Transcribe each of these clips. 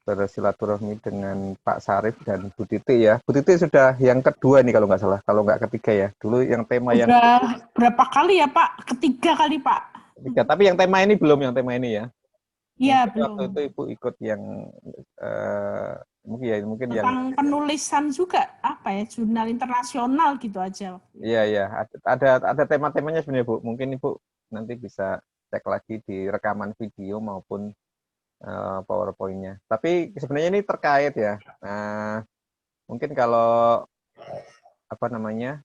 bersilaturahmi dengan Pak Sarif dan Bu Titi ya. Bu Titi sudah yang kedua nih kalau nggak salah, kalau nggak ketiga ya. Dulu yang tema yang Udah berapa kali ya Pak? Ketiga kali Pak. ketiga, tapi yang tema ini belum, yang tema ini ya. Iya Mungkin belum. waktu itu Ibu ikut yang mungkin yang Tentang penulisan juga apa ya, jurnal internasional gitu aja. iya ya, ada tema-temanya sebenarnya Bu. Mungkin Ibu nanti bisa cek lagi di rekaman video maupun PowerPoint-nya. Tapi sebenarnya ini terkait ya. Mungkin kalau apa namanya,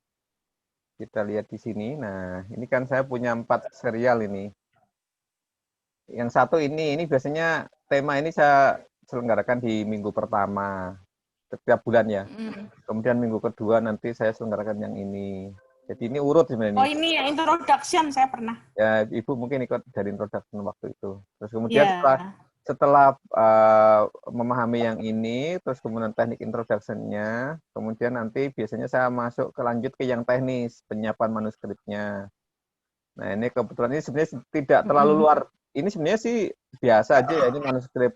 kita lihat di sini. Nah, ini kan saya punya 4 serial ini. Yang satu ini biasanya tema ini saya selenggarakan di minggu pertama setiap bulan ya. Kemudian minggu kedua nanti saya selenggarakan yang ini. Jadi ini urut sebenarnya Oh ini. ini introduction saya pernah. Ya, Ibu mungkin ikut dari introduction waktu itu. Terus kemudian Iya. setelah memahami yang ini, terus kemudian teknik introduction-nya, kemudian nanti biasanya saya masuk lanjut ke yang teknis, penyiapan manuskripnya. Nah, ini kebetulan ini sebenarnya tidak terlalu luar. Ini sebenarnya sih biasa aja ya, ini manuskrip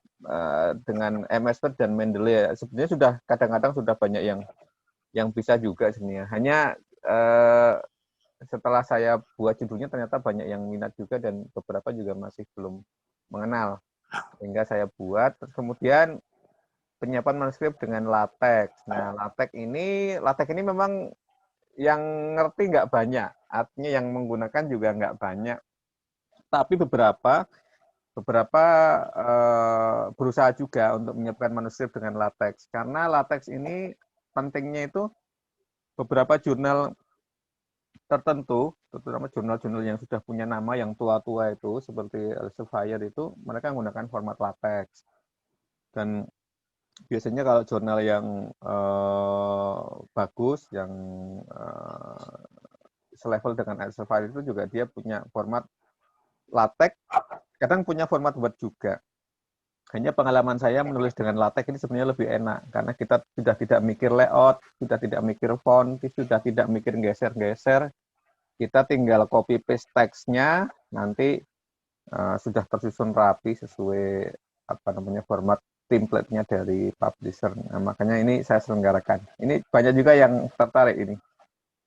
dengan MS Word dan Mendeley ya. Sebenarnya sudah kadang-kadang sudah banyak yang bisa juga sebenarnya. Hanya setelah saya buat judulnya ternyata banyak yang minat juga dan beberapa juga masih belum mengenal. Sehingga saya buat, terus kemudian penyiapan manuskrip dengan latex. Nah, latex ini memang yang ngerti nggak banyak, artinya yang menggunakan juga nggak banyak. Tapi beberapa berusaha juga untuk menyiapkan manuskrip dengan latex. Karena latex ini pentingnya itu beberapa jurnal tertentu, terutama jurnal-jurnal yang sudah punya nama yang tua-tua itu, seperti Elsevier itu, mereka menggunakan format latex. Dan biasanya kalau jurnal yang bagus, yang selevel dengan Elsevier itu juga dia punya format latex, kadang punya format Word juga. Hanya pengalaman saya menulis dengan latex ini sebenarnya lebih enak, karena kita sudah tidak mikir layout, sudah tidak mikir font, sudah tidak mikir geser-geser, kita tinggal copy paste teksnya, nanti sudah tersusun rapi sesuai apa namanya format template-nya dari publisher. Nah, makanya ini saya selenggarakan. Ini banyak juga yang tertarik ini.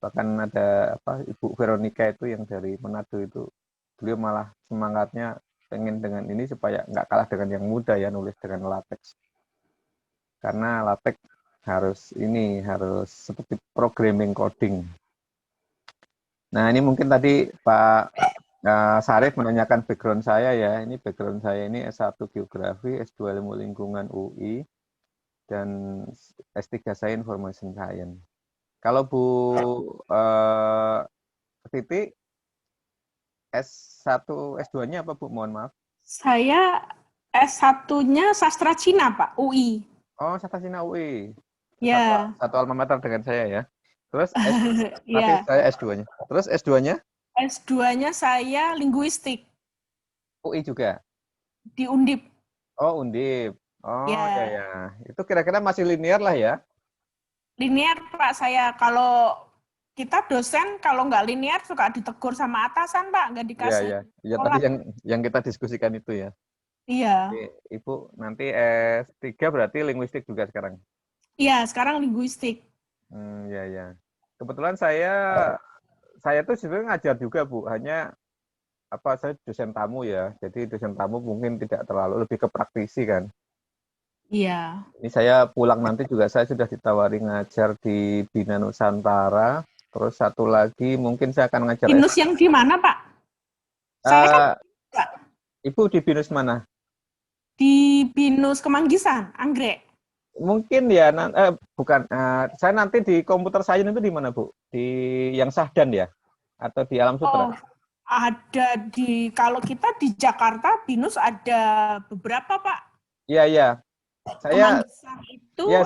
Bahkan ada Ibu Veronica itu yang dari Manado itu, beliau malah semangatnya pengen dengan ini supaya nggak kalah dengan yang muda ya nulis dengan latex. Karena latex harus seperti programming coding. Nah, ini mungkin tadi Pak Sarif menanyakan background saya ya. Ini background saya ini S1 Geografi, S2 Ilmu Lingkungan UI, dan S3 saya Information Science. Kalau Bu Titi, S1, S2-nya apa Bu? Mohon maaf. Saya S1-nya sastra Cina Pak, UI. Oh, Sastra Cina UI. Ya. Satu alma mater dengan saya ya. Terus tapi Ya. saya S2-nya. Terus S2-nya? S2-nya saya linguistik UI juga. di Undip. Oh, Undip. Oh, ya Ya. ya. Itu kira-kira masih linear lah ya. Linear Pak saya. Kalau kita dosen kalau nggak linear suka ditegur sama atasan Pak, nggak Iya, dikasih iya. Ya tadi sekolah. yang kita diskusikan itu ya. Jadi, Iya. Ibu nanti S3 berarti linguistik juga sekarang. Iya, sekarang linguistik. Ya ya. Kebetulan saya tuh sebenarnya ngajar juga, Bu. Hanya saya dosen tamu ya. Jadi dosen tamu mungkin tidak terlalu, lebih ke praktisi kan. Iya. Ini saya pulang nanti juga saya sudah ditawari ngajar di Bina Nusantara. Terus satu lagi mungkin saya akan ngajar Binus yang di mana Pak? Saya kan Uh, Pak, Ibu di Binus mana? di Binus Kemanggisan, Anggrek. Mungkin ya, bukan. Saya nanti di komputer science itu di mana, Bu? Di yang Sahdan ya? Atau di Alam Sutra? Oh, kalau kita di Jakarta, Binus ada beberapa Pak. Iya, iya. Kemanggisan itu Ya,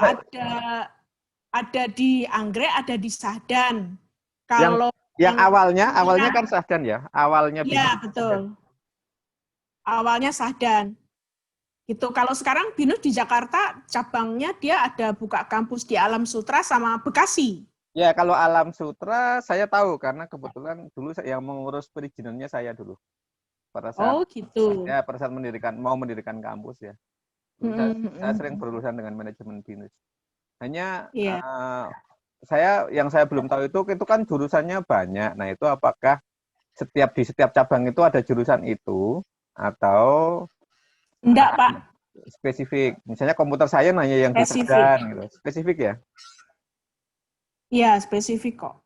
ada di Anggrek, ada di Sahdan. yang Kalau yang awalnya ya, kan Sahdan ya? Awalnya Binus ya Sahdan. betul. Awalnya Sahdan. Gitu. Kalau sekarang Binus di Jakarta, cabangnya dia ada buka kampus di Alam Sutra sama Bekasi. Ya, kalau Alam Sutra saya tahu karena kebetulan dulu yang mengurus perizinannya saya dulu. Pada saat Oh gitu. pada saat mau mendirikan kampus ya. Dulu saya sering berurusan dengan manajemen BINUS. Hanya Iya. yang saya belum tahu itu kan jurusannya banyak. Nah, itu apakah di setiap cabang itu ada jurusan itu atau Enggak, ada Pak. spesifik? Misalnya komputer saya nanya yang Spesifik. desain gitu. Spesifik ya? Iya, spesifik kok.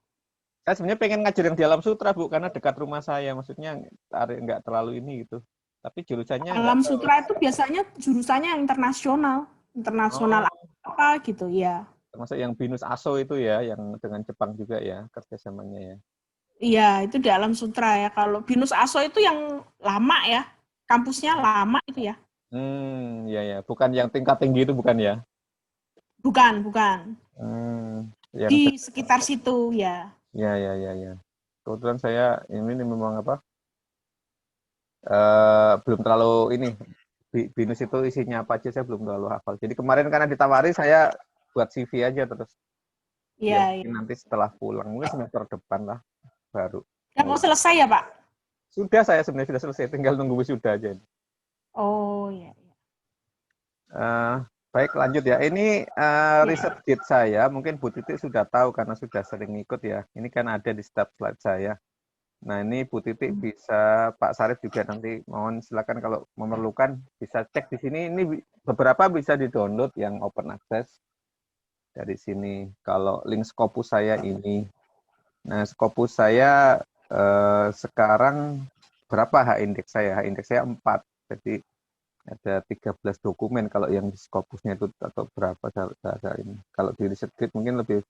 Saya sebenarnya pengen ngajar yang di Alam Sutra, Bu, karena dekat rumah saya. Maksudnya nggak terlalu ini gitu. Tapi jurusannya nggak Alam tahu. Sutra itu biasanya jurusannya internasional. Internasional Oh, apa gitu, ya. termasuk yang BINUS ASO itu ya, yang dengan Jepang juga ya, kerjasamanya ya. Iya, itu di Alam Sutra ya. Kalau BINUS ASO itu yang lama ya. Kampusnya lama itu ya. Ya ya, bukan yang tingkat tinggi itu bukan ya? Bukan, bukan. Yang Di sekitar situ ya. ya ya ya ya. Kebetulan saya ini memang apa? Belum terlalu ini BINUS itu isinya apa aja saya belum terlalu hafal. Jadi kemarin karena ditawari saya buat CV aja terus. Ya Iya, mungkin iya. nanti setelah pulang mungkin semester depan lah baru Udah mau mulai. selesai ya, Pak? Saya sebenarnya sudah selesai, tinggal nunggu wisuda aja. Oh, iya. Baik, lanjut ya. Ini Ya. riset sheet saya, mungkin Bu Titi sudah tahu karena sudah sering ikut ya. Ini kan ada di setiap slide saya. Nah, ini Bu Titi bisa, Pak Sarif juga nanti mohon silakan kalau memerlukan bisa cek di sini. Ini beberapa bisa di-download yang open access dari sini. Kalau link Scopus saya ini. Nah, Scopus saya sekarang berapa H-index saya? H-index saya 4. Jadi ada 13 dokumen kalau yang di Scopusnya itu atau berapa saya ini. Kalau di riset kit mungkin lebih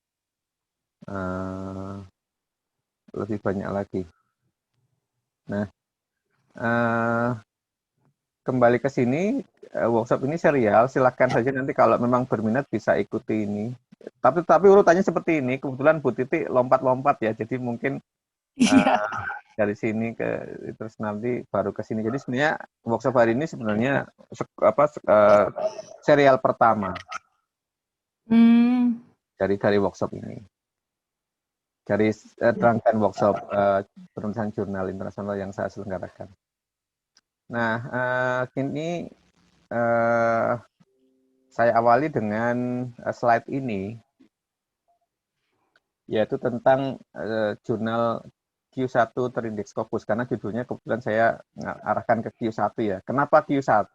banyak lagi. Nah, kembali ke sini, workshop ini serial, silahkan saja nanti kalau memang berminat bisa ikuti ini. Tapi urutannya seperti ini, kebetulan Bu Titi lompat-lompat ya, jadi mungkin Iya. dari sini terus nanti baru ke sini. Jadi sebenarnya workshop hari ini sebenarnya serial pertama dari workshop ini. Dari rangkaian workshop penulisan jurnal internasional yang saya selenggarakan. Nah, kini saya awali dengan slide ini, yaitu tentang jurnal Q1 terindeks Scopus, karena judulnya kebetulan saya arahkan ke Q1 ya. Kenapa Q1?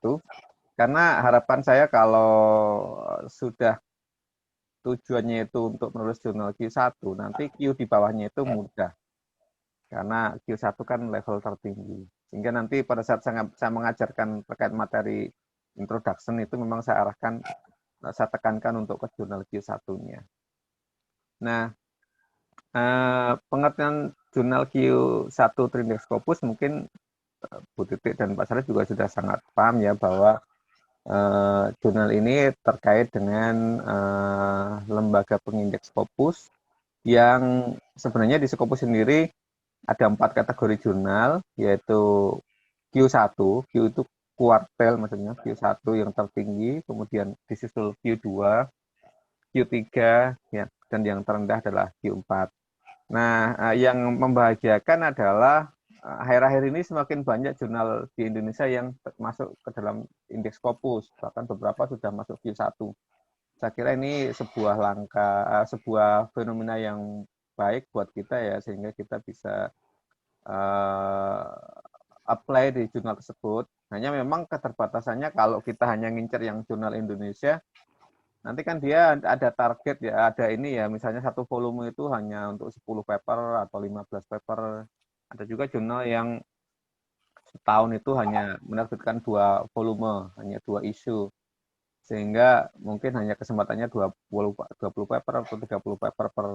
Karena harapan saya kalau sudah tujuannya itu untuk menulis jurnal Q1, nanti Q di bawahnya itu mudah. Karena Q1 kan level tertinggi. Sehingga nanti pada saat saya mengajarkan terkait materi introduction itu memang saya tekankan untuk ke jurnal Q1-nya. Nah, pengertian jurnal Q1 Trindex Scopus mungkin Bu Titik dan Pak Sarif juga sudah sangat paham ya bahwa jurnal ini terkait dengan lembaga pengindeks Scopus yang sebenarnya di Scopus sendiri ada 4 kategori jurnal, yaitu Q1, Q itu kuartil maksudnya, Q1 yang tertinggi, kemudian disusul Q2, Q3, ya, dan yang terendah adalah Q4. Nah, yang membahagiakan adalah akhir-akhir ini semakin banyak jurnal di Indonesia yang masuk ke dalam indeks Scopus, bahkan beberapa sudah masuk Q1. Saya kira ini sebuah fenomena yang baik buat kita ya, sehingga kita bisa apply di jurnal tersebut. Hanya memang keterbatasannya kalau kita hanya ngincer yang jurnal Indonesia, nanti kan dia ada target ya, ada ini ya, misalnya satu volume itu hanya untuk 10 paper atau 15 paper. Ada juga jurnal yang setahun itu hanya menerbitkan 2 volume, hanya 2 isu. Sehingga mungkin hanya kesempatannya 20 paper atau 30 paper per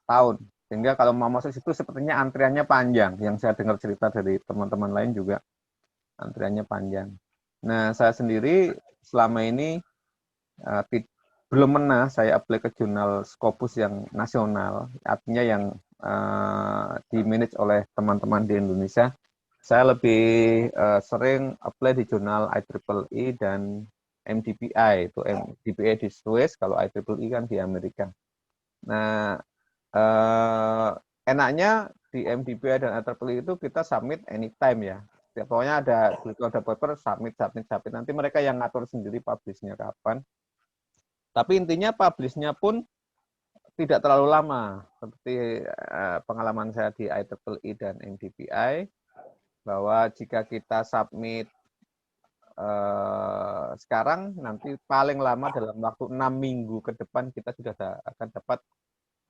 tahun. Sehingga kalau mau masuk situ sepertinya antriannya panjang. Yang saya dengar cerita dari teman-teman lain juga antriannya panjang. Nah, saya sendiri selama ini belum pernah saya apply ke jurnal Scopus yang nasional, artinya yang di-manage oleh teman-teman di Indonesia. Saya lebih sering apply di jurnal IEEE dan MDPI, itu MDPI di Swiss, kalau IEEE kan di Amerika. Nah, enaknya di MDPI dan IEEE itu kita submit anytime ya. pokoknya ada paper submit. Nanti mereka yang ngatur sendiri publish-nya kapan. Tapi intinya publish-nya pun tidak terlalu lama, seperti pengalaman saya di IEEE dan MDPI, bahwa jika kita submit sekarang, nanti paling lama dalam waktu 6 minggu ke depan kita sudah akan dapat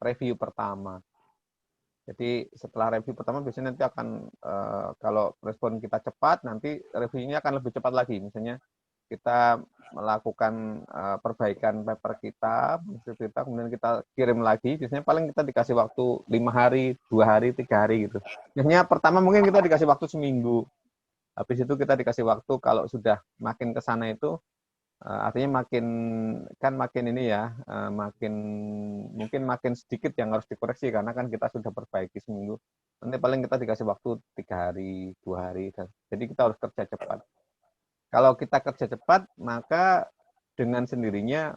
review pertama. Jadi setelah review pertama biasanya nanti akan, kalau respon kita cepat, nanti reviewnya akan lebih cepat lagi. Misalnya kita melakukan perbaikan paper kita, kemudian kita kirim lagi. Biasanya paling kita dikasih waktu 5 hari, 2 hari, 3 hari gitu. Biasanya pertama mungkin kita dikasih waktu seminggu. Habis itu kita dikasih waktu, kalau sudah makin ke sana itu artinya makin ini ya, mungkin makin sedikit yang harus dikoreksi karena kan kita sudah perbaiki seminggu. Nanti paling kita dikasih waktu 3 hari, 2 hari. Jadi kita harus kerja cepat. Kalau kita kerja cepat, maka dengan sendirinya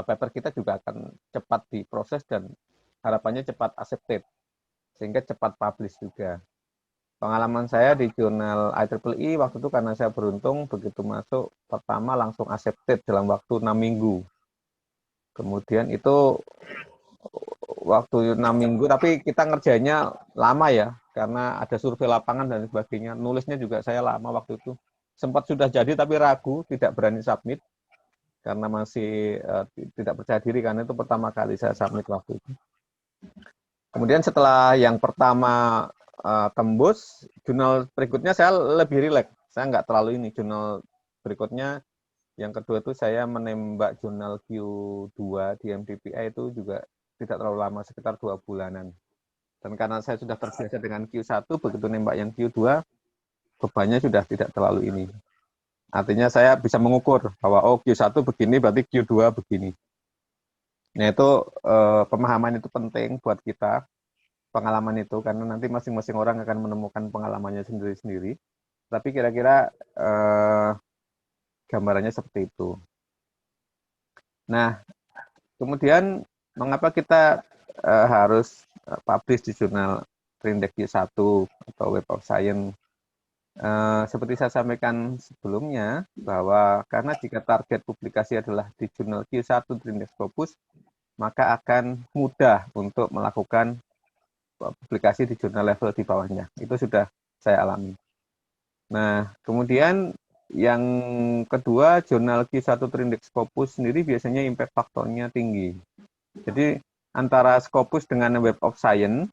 paper kita juga akan cepat diproses dan harapannya cepat accepted, sehingga cepat publish juga. Pengalaman saya di jurnal IEEE waktu itu, karena saya beruntung begitu masuk pertama langsung accepted dalam waktu 6 minggu. Kemudian itu waktu 6 minggu, tapi kita ngerjainnya lama ya, karena ada survei lapangan dan sebagainya. Nulisnya juga saya lama waktu itu. Sempat sudah jadi tapi ragu, tidak berani submit, karena masih tidak percaya diri, karena itu pertama kali saya submit waktu itu. Kemudian setelah yang pertama tembus, jurnal berikutnya saya lebih rileks. Saya nggak terlalu ini. Jurnal berikutnya, yang kedua itu saya menembak jurnal Q2 di MDPI itu juga tidak terlalu lama, sekitar 2 bulanan. Dan karena saya sudah terbiasa dengan Q1, begitu nembak yang Q2, bebannya sudah tidak terlalu ini. Artinya saya bisa mengukur bahwa Q1 begini, berarti Q2 begini. Nah itu pemahaman itu penting buat kita, pengalaman itu, karena nanti masing-masing orang akan menemukan pengalamannya sendiri-sendiri. Tapi kira-kira gambarannya seperti itu. Nah, kemudian mengapa kita harus publish di jurnal Trindex Q1 atau Web of Science? Seperti saya sampaikan sebelumnya, bahwa karena jika target publikasi adalah di jurnal Q1 Trindex Scopus, maka akan mudah untuk melakukan publikasi di jurnal level di bawahnya. Itu sudah saya alami. Nah, kemudian yang kedua, jurnal Q1 Trindex Scopus sendiri biasanya impact faktornya tinggi. Jadi antara Scopus dengan Web of Science,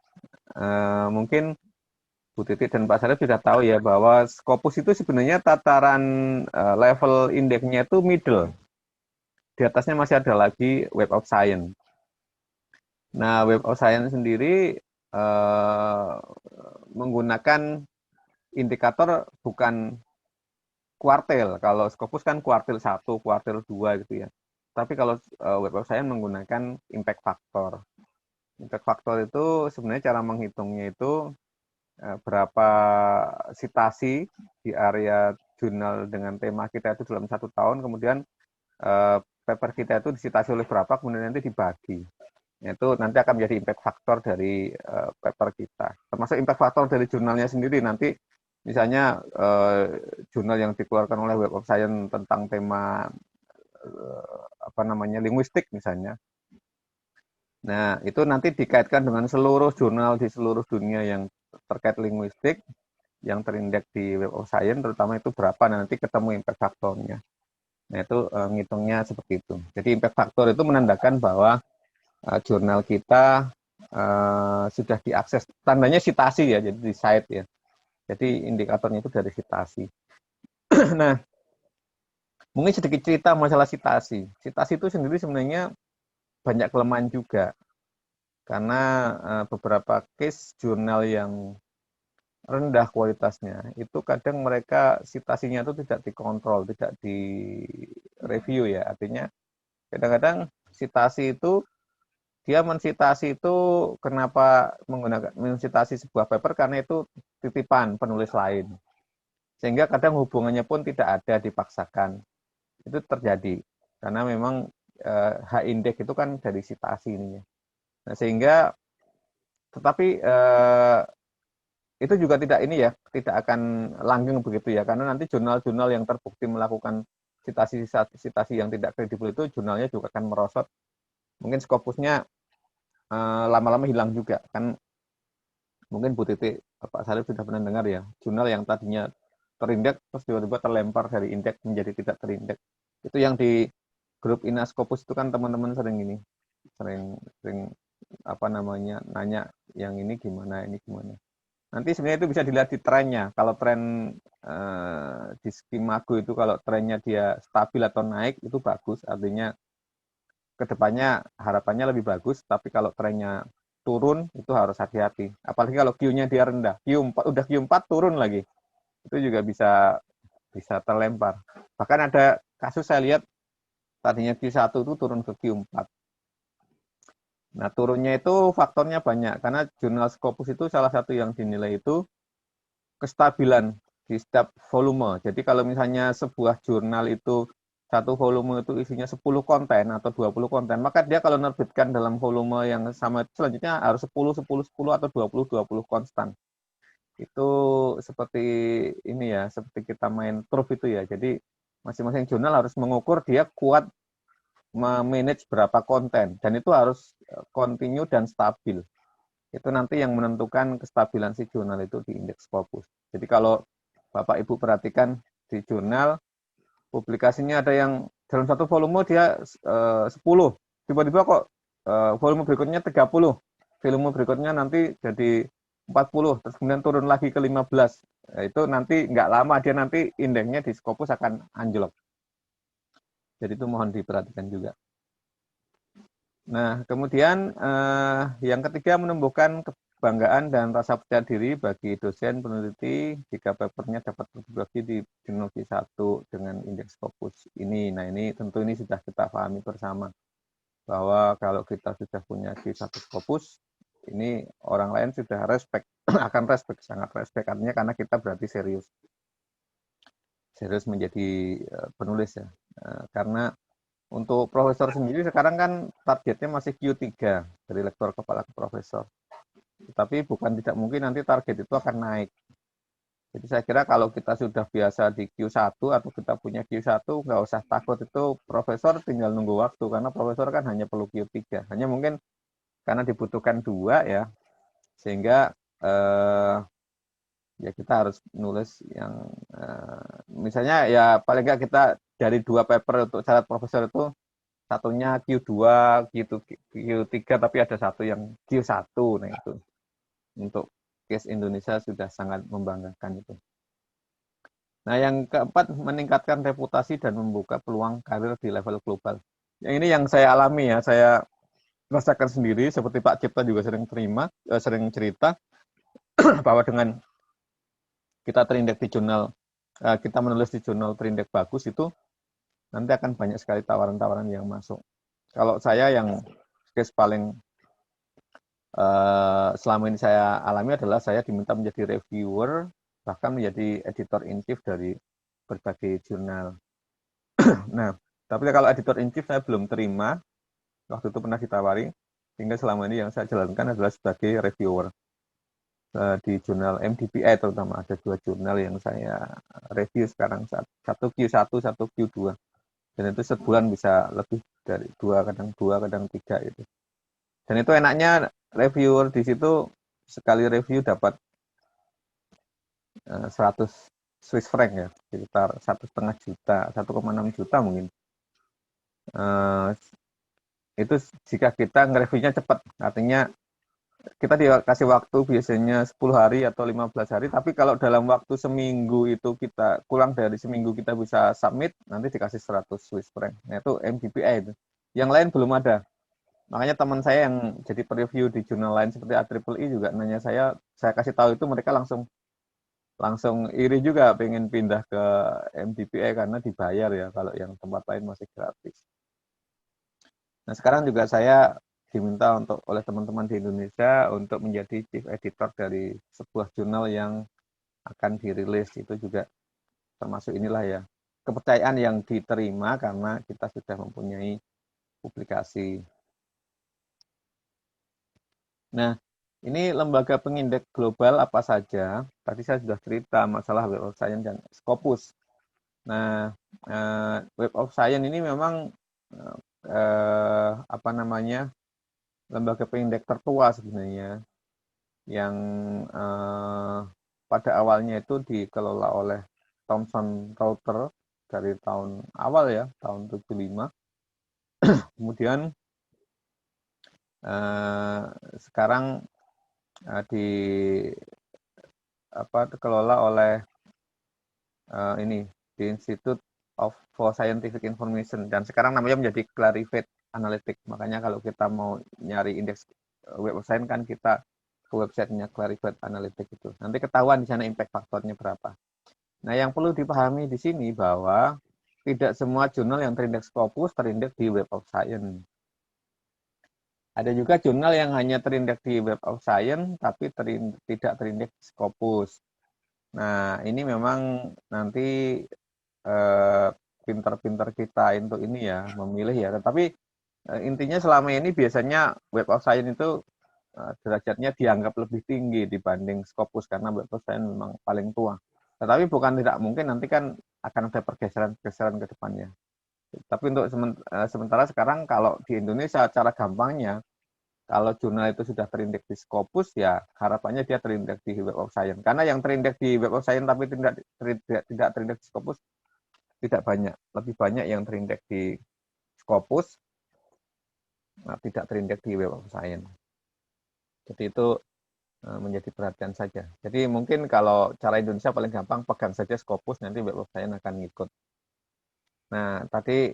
mungkin Bu Titi dan Pak Sarif sudah tahu ya, bahwa Scopus itu sebenarnya tataran level indeksnya itu middle. Di atasnya masih ada lagi Web of Science. Nah, Web of Science sendiri menggunakan indikator bukan kuartil. Kalau Scopus kan kuartil 1, kuartil 2 gitu ya. Tapi kalau Web of Science menggunakan impact factor. Impact factor itu sebenarnya cara menghitungnya itu berapa citasi di area jurnal dengan tema kita itu dalam 1 tahun, kemudian paper kita itu disitasi oleh berapa, kemudian nanti dibagi. Itu nanti akan menjadi impact factor dari paper kita. Termasuk impact factor dari jurnalnya sendiri. Nanti misalnya jurnal yang dikeluarkan oleh Web of Science tentang tema linguistik misalnya. Nah, itu nanti dikaitkan dengan seluruh jurnal di seluruh dunia yang terkait linguistik yang terindeks di Web of Science, terutama itu berapa, nanti ketemu impact factornya. Nah, itu ngitungnya seperti itu. Jadi impact factor itu menandakan bahwa jurnal kita sudah diakses, tandanya citasi ya, jadi di site ya. Jadi indikatornya itu dari citasi. Nah, mungkin sedikit cerita masalah citasi. Citasi itu sendiri sebenarnya banyak kelemahan juga. Karena beberapa case jurnal yang rendah kualitasnya, itu kadang mereka citasinya itu tidak dikontrol, tidak direview ya. Artinya kadang-kadang citasi itu, dia mensitasi itu, kenapa menggunakan mensitasi sebuah paper, karena itu titipan penulis lain. Sehingga kadang hubungannya pun tidak ada, dipaksakan. Itu terjadi. Karena memang hak indeks itu kan dari citasi ini. Nah, sehingga, tetapi itu juga tidak ini ya, tidak akan langgeng begitu ya, karena nanti jurnal-jurnal yang terbukti melakukan sitasi yang tidak kredibel itu jurnalnya juga akan merosot. Mungkin Scopusnya lama-lama hilang juga kan. Mungkin Bu Titi, Pak Sarif sudah pernah dengar ya, jurnal yang tadinya terindeks terus tiba-tiba terlempar dari indeks menjadi tidak terindeks. Itu yang di grup Inascopus itu kan teman-teman sering ini, sering sering apa namanya nanya yang ini gimana, ini gimana. Nanti sebenarnya itu bisa dilihat di trennya. Kalau tren di Skimago itu kalau trennya dia stabil atau naik itu bagus, artinya kedepannya harapannya lebih bagus. Tapi kalau trennya turun itu harus hati-hati. Apalagi kalau Q-nya dia rendah, Q4 udah Q4 turun lagi, itu juga bisa bisa terlempar. Bahkan ada kasus saya lihat tadinya Q1 itu turun ke Q4. Nah, turunnya itu faktornya banyak karena jurnal Scopus itu salah satu yang dinilai itu kestabilan di setiap volume. Jadi kalau misalnya sebuah jurnal itu satu volume itu isinya 10 konten atau 20 konten, maka dia kalau menerbitkan dalam volume yang sama selanjutnya harus 10, 10, 10 atau 20, 20 konstan. Itu seperti ini ya, seperti kita main turf itu ya. Jadi masing-masing jurnal harus mengukur dia kuat memanage berapa konten dan itu harus continue dan stabil. Itu nanti yang menentukan kestabilan si jurnal itu di indeks Scopus. Jadi kalau Bapak Ibu perhatikan di jurnal publikasinya ada yang dalam satu volume dia 10, tiba-tiba kok volume berikutnya 30, volume berikutnya nanti jadi 40, terus kemudian turun lagi ke 15. Nah, itu nanti nggak lama dia nanti indeksnya di Scopus akan anjlok. Jadi itu mohon diperhatikan juga. Nah, kemudian yang ketiga menumbuhkan kebanggaan dan rasa percaya diri bagi dosen peneliti jika papernya dapat terpublikasi di jurnal Q1 dengan indeks Scopus ini. Nah, ini tentu ini sudah kita pahami bersama bahwa kalau kita sudah punya Q1 Scopus, ini orang lain sudah respect, akan respect, sangat respect, artinya karena kita berarti serius menjadi penulis ya. Karena untuk profesor sendiri sekarang kan targetnya masih Q3 dari lektor kepala ke profesor. Tapi bukan tidak mungkin nanti target itu akan naik. Jadi saya kira kalau kita sudah biasa di Q1 atau kita punya Q1, nggak usah takut itu profesor tinggal nunggu waktu, karena profesor kan hanya perlu Q3. Hanya mungkin karena dibutuhkan 2 ya, sehingga ya kita harus nulis yang misalnya ya paling nggak kita dari 2 paper untuk syarat profesor itu satunya Q2, Q3, tapi ada satu yang Q1. Nah itu untuk case Indonesia sudah sangat membanggakan itu. Nah yang keempat, meningkatkan reputasi dan membuka peluang karir di level global. Yang ini yang saya alami ya, saya rasakan sendiri, seperti Pak Cipta juga sering cerita bahwa dengan kita terindeks di jurnal, kita menulis di jurnal terindeks bagus itu, nanti akan banyak sekali tawaran-tawaran yang masuk. Kalau saya yang case paling selama ini saya alami adalah saya diminta menjadi reviewer, bahkan menjadi editor in chief dari berbagai jurnal. Nah, tapi kalau editor in chief saya belum terima, waktu itu pernah ditawari, sehingga selama ini yang saya jalankan adalah sebagai reviewer di jurnal MDPI, terutama ada 2 jurnal yang saya review sekarang, satu Q1, satu Q2, dan itu sebulan bisa lebih dari 2, kadang 3 itu. Dan itu enaknya reviewer di situ sekali review dapat 100 Swiss franc ya, sekitar 1,5 juta, 1,6 juta mungkin. Itu jika kita nge-reviewnya cepat, artinya kita dikasih waktu biasanya 10 hari atau 15 hari, tapi kalau dalam waktu seminggu itu kita, kurang dari seminggu kita bisa submit, nanti dikasih 100 Swiss franc. Nah, itu MDPI itu. Yang lain belum ada. Makanya teman saya yang jadi preview di jurnal lain seperti AIII juga nanya saya kasih tahu itu mereka langsung iri juga pengen pindah ke MDPI karena dibayar ya, kalau yang tempat lain masih gratis. Nah, sekarang juga saya diminta oleh teman-teman di Indonesia untuk menjadi chief editor dari sebuah jurnal yang akan dirilis. Itu juga termasuk inilah ya, kepercayaan yang diterima karena kita sudah mempunyai publikasi. Nah, Ini lembaga pengindeks global apa saja? Tadi saya sudah cerita masalah Web of Science dan Scopus. Nah, Web of Science ini memang apa namanya, lembaga pengindeks tertua sebenarnya, yang pada awalnya itu dikelola oleh Thomson Reuters dari tahun awal ya, tahun 75. Kemudian sekarang dikelola oleh ini di Institute for Scientific Information, dan sekarang namanya menjadi Clarivate Analytics. Makanya kalau kita mau nyari indeks Web of Science kan kita ke websitenya Clarivate Analytics itu. Nanti ketahuan di sana impact faktornya berapa. Nah, yang perlu dipahami di sini bahwa tidak semua jurnal yang terindeks Scopus terindeks di Web of Science. Ada juga jurnal yang hanya terindeks di Web of Science tapi tidak terindeks Scopus. Nah, ini memang nanti pinter-pinter kita untuk ini ya, memilih ya. Tetapi intinya selama ini biasanya Web of Science itu derajatnya dianggap lebih tinggi dibanding Scopus karena Web of Science memang paling tua. Tetapi bukan tidak mungkin nanti kan akan ada pergeseran-pergeseran ke depannya. Tapi untuk sementara sekarang kalau di Indonesia cara gampangnya, kalau jurnal itu sudah terindeks di Scopus, ya harapannya dia terindeks di Web of Science. Karena yang terindeks di Web of Science tapi tidak terindeks di Scopus tidak banyak. Lebih banyak yang terindeks di Scopus, tidak terindeks di Web of Science. Jadi itu menjadi perhatian saja. Jadi mungkin kalau cara Indonesia paling gampang, pegang saja Scopus, nanti Web of Science akan ngikut. Nah, tadi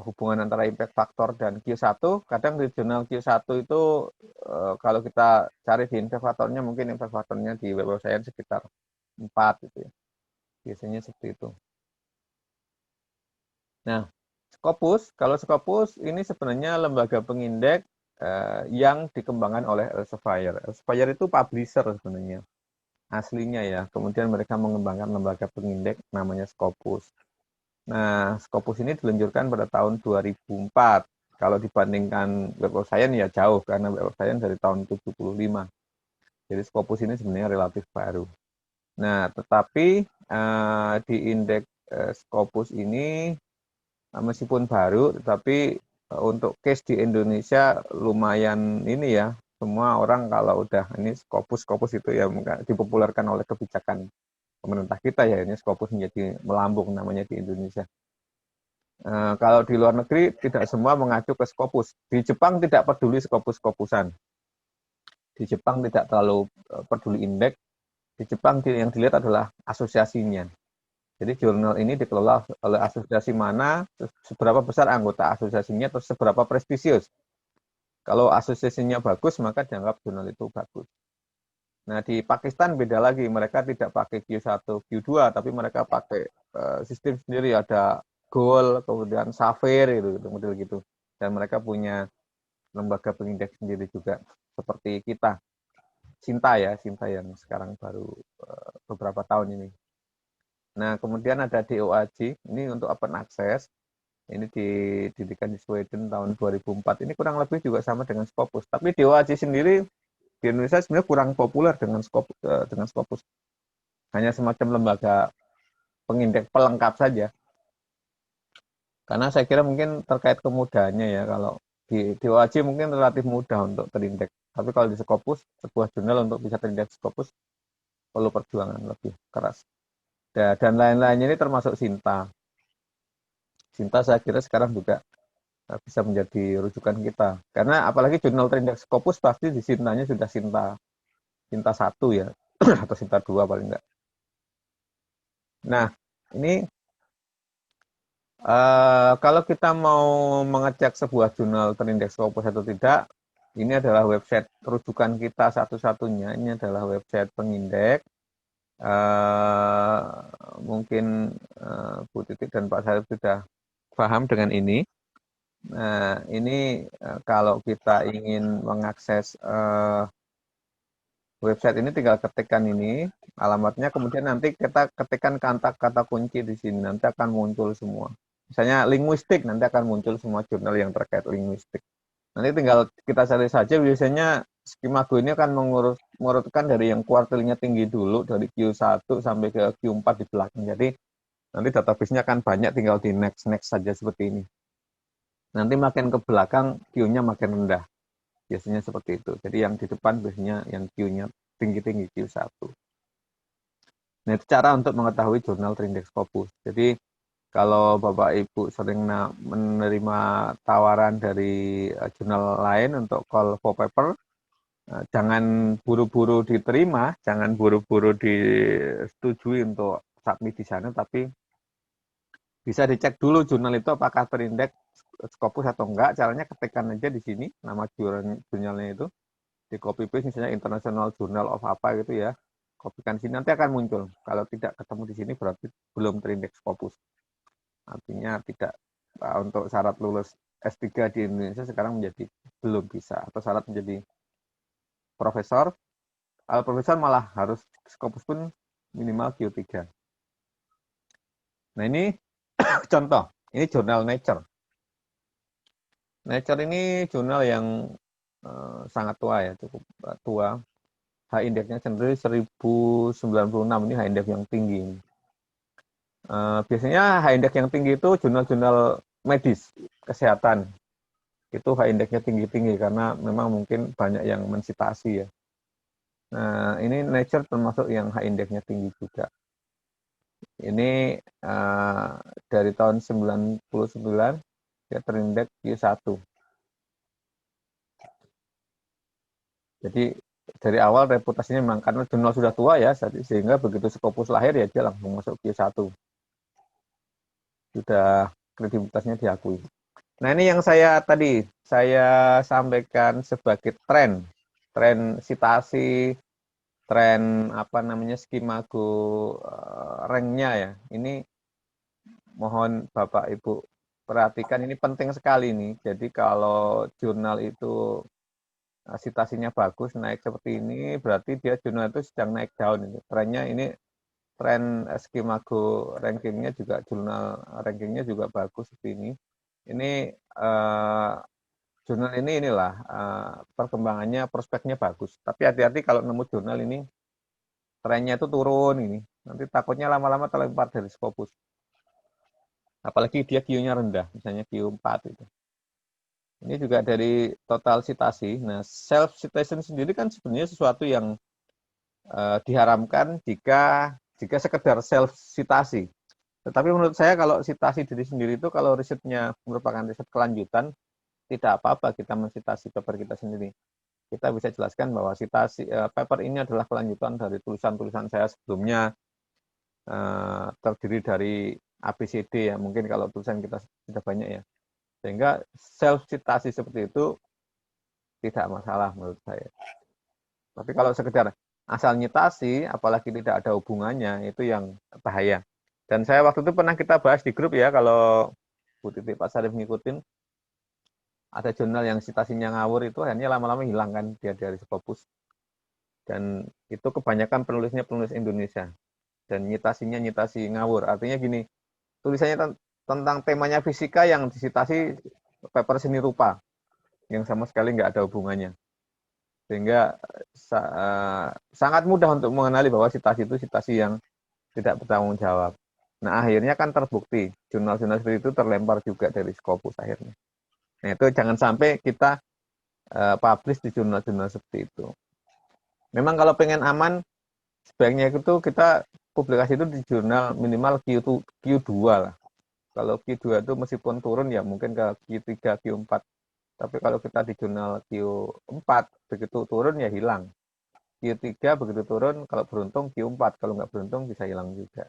hubungan antara impact factor dan Q1, kadang di jurnal Q1 itu kalau kita cari di impact factornya, mungkin impact factornya di Web of Science sekitar 4 gitu ya. Biasanya seperti itu. Nah, Scopus, kalau Scopus ini sebenarnya lembaga pengindeks yang dikembangkan oleh Elsevier. Elsevier itu publisher sebenarnya, aslinya ya. Kemudian mereka mengembangkan lembaga pengindeks namanya Scopus. Nah, Scopus ini diluncurkan pada tahun 2004. Kalau dibandingkan Web of Science ya jauh, karena Web of Science dari tahun 75. Jadi Scopus ini sebenarnya relatif baru. Nah, tetapi di indeks Scopus ini meskipun baru, tetapi untuk case di Indonesia lumayan ini ya. Semua orang kalau udah ini Scopus itu ya dipopulerkan oleh kebijakan pemerintah kita ya, ini Scopus menjadi melambung namanya di Indonesia. Kalau di luar negeri tidak semua mengacu ke Scopus. Di Jepang tidak peduli Scopus-Scopusan. Di Jepang tidak terlalu peduli indeks. Di Jepang yang dilihat adalah asosiasinya. Jadi jurnal ini dikelola oleh asosiasi mana, seberapa besar anggota asosiasinya, terus seberapa prestisius. Kalau asosiasinya bagus, maka dianggap jurnal itu bagus. Nah, di Pakistan beda lagi, mereka tidak pakai Q1, Q2, tapi mereka pakai sistem sendiri, ada Gold, kemudian Sapphire, gitu, model gitu. Dan mereka punya lembaga pengindeks sendiri juga, seperti kita. Sinta yang sekarang baru beberapa tahun ini. Nah, kemudian ada DOAJ, ini untuk open access. Ini didirikan di Sweden tahun 2004. Ini kurang lebih juga sama dengan Scopus. Tapi DOAJ sendiri di Indonesia sebenarnya kurang populer dengan Scopus. Hanya semacam lembaga pengindeks pelengkap saja. Karena saya kira mungkin terkait kemudahannya ya, kalau di DOAJ mungkin relatif mudah untuk terindeks. Tapi kalau di Scopus, sebuah jurnal untuk bisa terindeks Scopus perlu perjuangan lebih keras. Dan lain-lainnya ini termasuk Sinta. Sinta saya kira sekarang juga bisa menjadi rujukan kita. Karena apalagi jurnal terindeks Scopus pasti di Sintanya sudah Sinta 1 ya, atau Sinta 2 paling enggak. Nah, ini kalau kita mau mengecek sebuah jurnal terindeks Scopus atau tidak, ini adalah website rujukan kita satu-satunya. Ini adalah website pengindeks. Mungkin Bu Titik dan Pak Sarif sudah paham dengan ini. Nah, ini kalau kita ingin mengakses website ini, tinggal ketikkan ini alamatnya, kemudian nanti kita ketikkan kata kunci di sini, nanti akan muncul semua. Misalnya linguistik, nanti akan muncul semua jurnal yang terkait linguistik. Nanti tinggal kita cari saja, biasanya Skimago ini akan mengurutkan dari yang kuartilnya tinggi dulu, dari Q1 sampai ke Q4 di belakang. Jadi nanti database-nya akan banyak, tinggal di next saja seperti ini. Nanti makin ke belakang, Q-nya makin rendah. Biasanya seperti itu. Jadi yang di depan biasanya yang Q-nya tinggi-tinggi, Q1. Nah, itu cara untuk mengetahui jurnal Trindex Scopus. Jadi kalau Bapak Ibu sering menerima tawaran dari jurnal lain untuk call for paper, jangan buru-buru diterima, jangan buru-buru disetujui untuk submit di sana, tapi bisa dicek dulu jurnal itu apakah terindeks Scopus atau enggak. Caranya ketikkan aja di sini nama jurnalnya itu, di copy paste misalnya International Journal of apa gitu ya. Kopikan sini, nanti akan muncul. Kalau tidak ketemu di sini berarti belum terindeks Scopus. Artinya tidak, untuk syarat lulus S3 di Indonesia sekarang menjadi belum bisa, atau syarat menjadi profesor. Kalau profesor malah harus Scopus pun minimal Q3. Nah, ini contoh, ini jurnal Nature. Nature ini jurnal yang sangat tua ya, cukup tua. H-indeksnya cenderung 1096, ini H-indeks yang tinggi. Biasanya H-indeks yang tinggi itu jurnal-jurnal medis, kesehatan. Itu H-indeksnya tinggi-tinggi karena memang mungkin banyak yang mensitasi ya. Nah, ini Nature termasuk yang H-indeksnya tinggi juga. Ini dari tahun 99, dia terindeks Q1. Jadi dari awal reputasinya memang karena jurnal sudah tua ya, sehingga begitu Scopus lahir ya dia langsung masuk Q1. Sudah kredibilitasnya diakui. Nah, ini yang saya sampaikan sebagai tren citasi, tren Skimago ranknya ya. Ini mohon Bapak Ibu perhatikan, ini penting sekali nih. Jadi kalau jurnal itu citasinya bagus, naik seperti ini, berarti dia jurnal itu sedang naik daun. Trennya ini, tren Skimago rankingnya juga, jurnal rankingnya juga bagus seperti ini. Ini jurnal inilah perkembangannya, prospeknya bagus. Tapi hati-hati kalau nemu jurnal ini trennya itu turun ini, nanti takutnya lama-lama terlempar dari Scopus. Apalagi dia Q-nya rendah, misalnya Q4 itu. Ini juga dari total citasi. Nah, self citation sendiri kan sebenarnya sesuatu yang diharamkan jika sekedar self citasi. Tetapi menurut saya kalau citasi diri sendiri itu, kalau risetnya merupakan riset kelanjutan, tidak apa-apa kita mensitasi paper kita sendiri. Kita bisa jelaskan bahwa citasi paper ini adalah kelanjutan dari tulisan-tulisan saya sebelumnya, terdiri dari ABCD ya, mungkin kalau tulisan kita sudah banyak ya. Sehingga self citasi seperti itu tidak masalah menurut saya. Tapi kalau sekedar asal nyitasi, apalagi tidak ada hubungannya, itu yang bahaya. Dan saya waktu itu pernah kita bahas di grup ya, kalau Bu Titi Pak Sarif ngikutin, ada jurnal yang citasinya ngawur itu akhirnya lama-lama hilang kan dia dari Scopus. Dan itu kebanyakan penulisnya penulis Indonesia. Dan nyitasinya nyitasi ngawur. Artinya gini, tulisannya tentang temanya fisika yang disitasi paper seni rupa, yang sama sekali nggak ada hubungannya. Sehingga sangat mudah untuk mengenali bahwa citasi itu citasi yang tidak bertanggung jawab. Nah, akhirnya kan terbukti, jurnal-jurnal seperti itu terlempar juga dari Scopus akhirnya. Nah, itu jangan sampai kita publish di jurnal-jurnal seperti itu. Memang kalau pengen aman, sebaiknya itu kita publikasi itu di jurnal minimal Q2 lah. Kalau Q2 itu meskipun turun ya mungkin ke Q3, Q4. Tapi kalau kita di jurnal Q4, begitu turun ya hilang. Q3 begitu turun, kalau beruntung Q4, kalau nggak beruntung bisa hilang juga.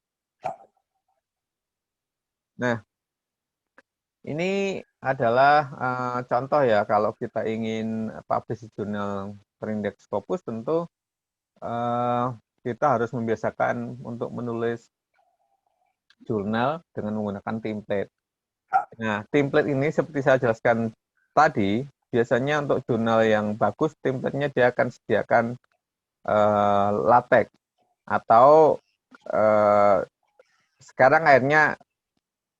Nah, ini adalah contoh ya, kalau kita ingin publish di jurnal Trindex Scopus, tentu kita harus membiasakan untuk menulis jurnal dengan menggunakan template. Nah, template ini seperti saya jelaskan tadi, biasanya untuk jurnal yang bagus, template-nya dia akan sediakan LaTeX, atau sekarang akhirnya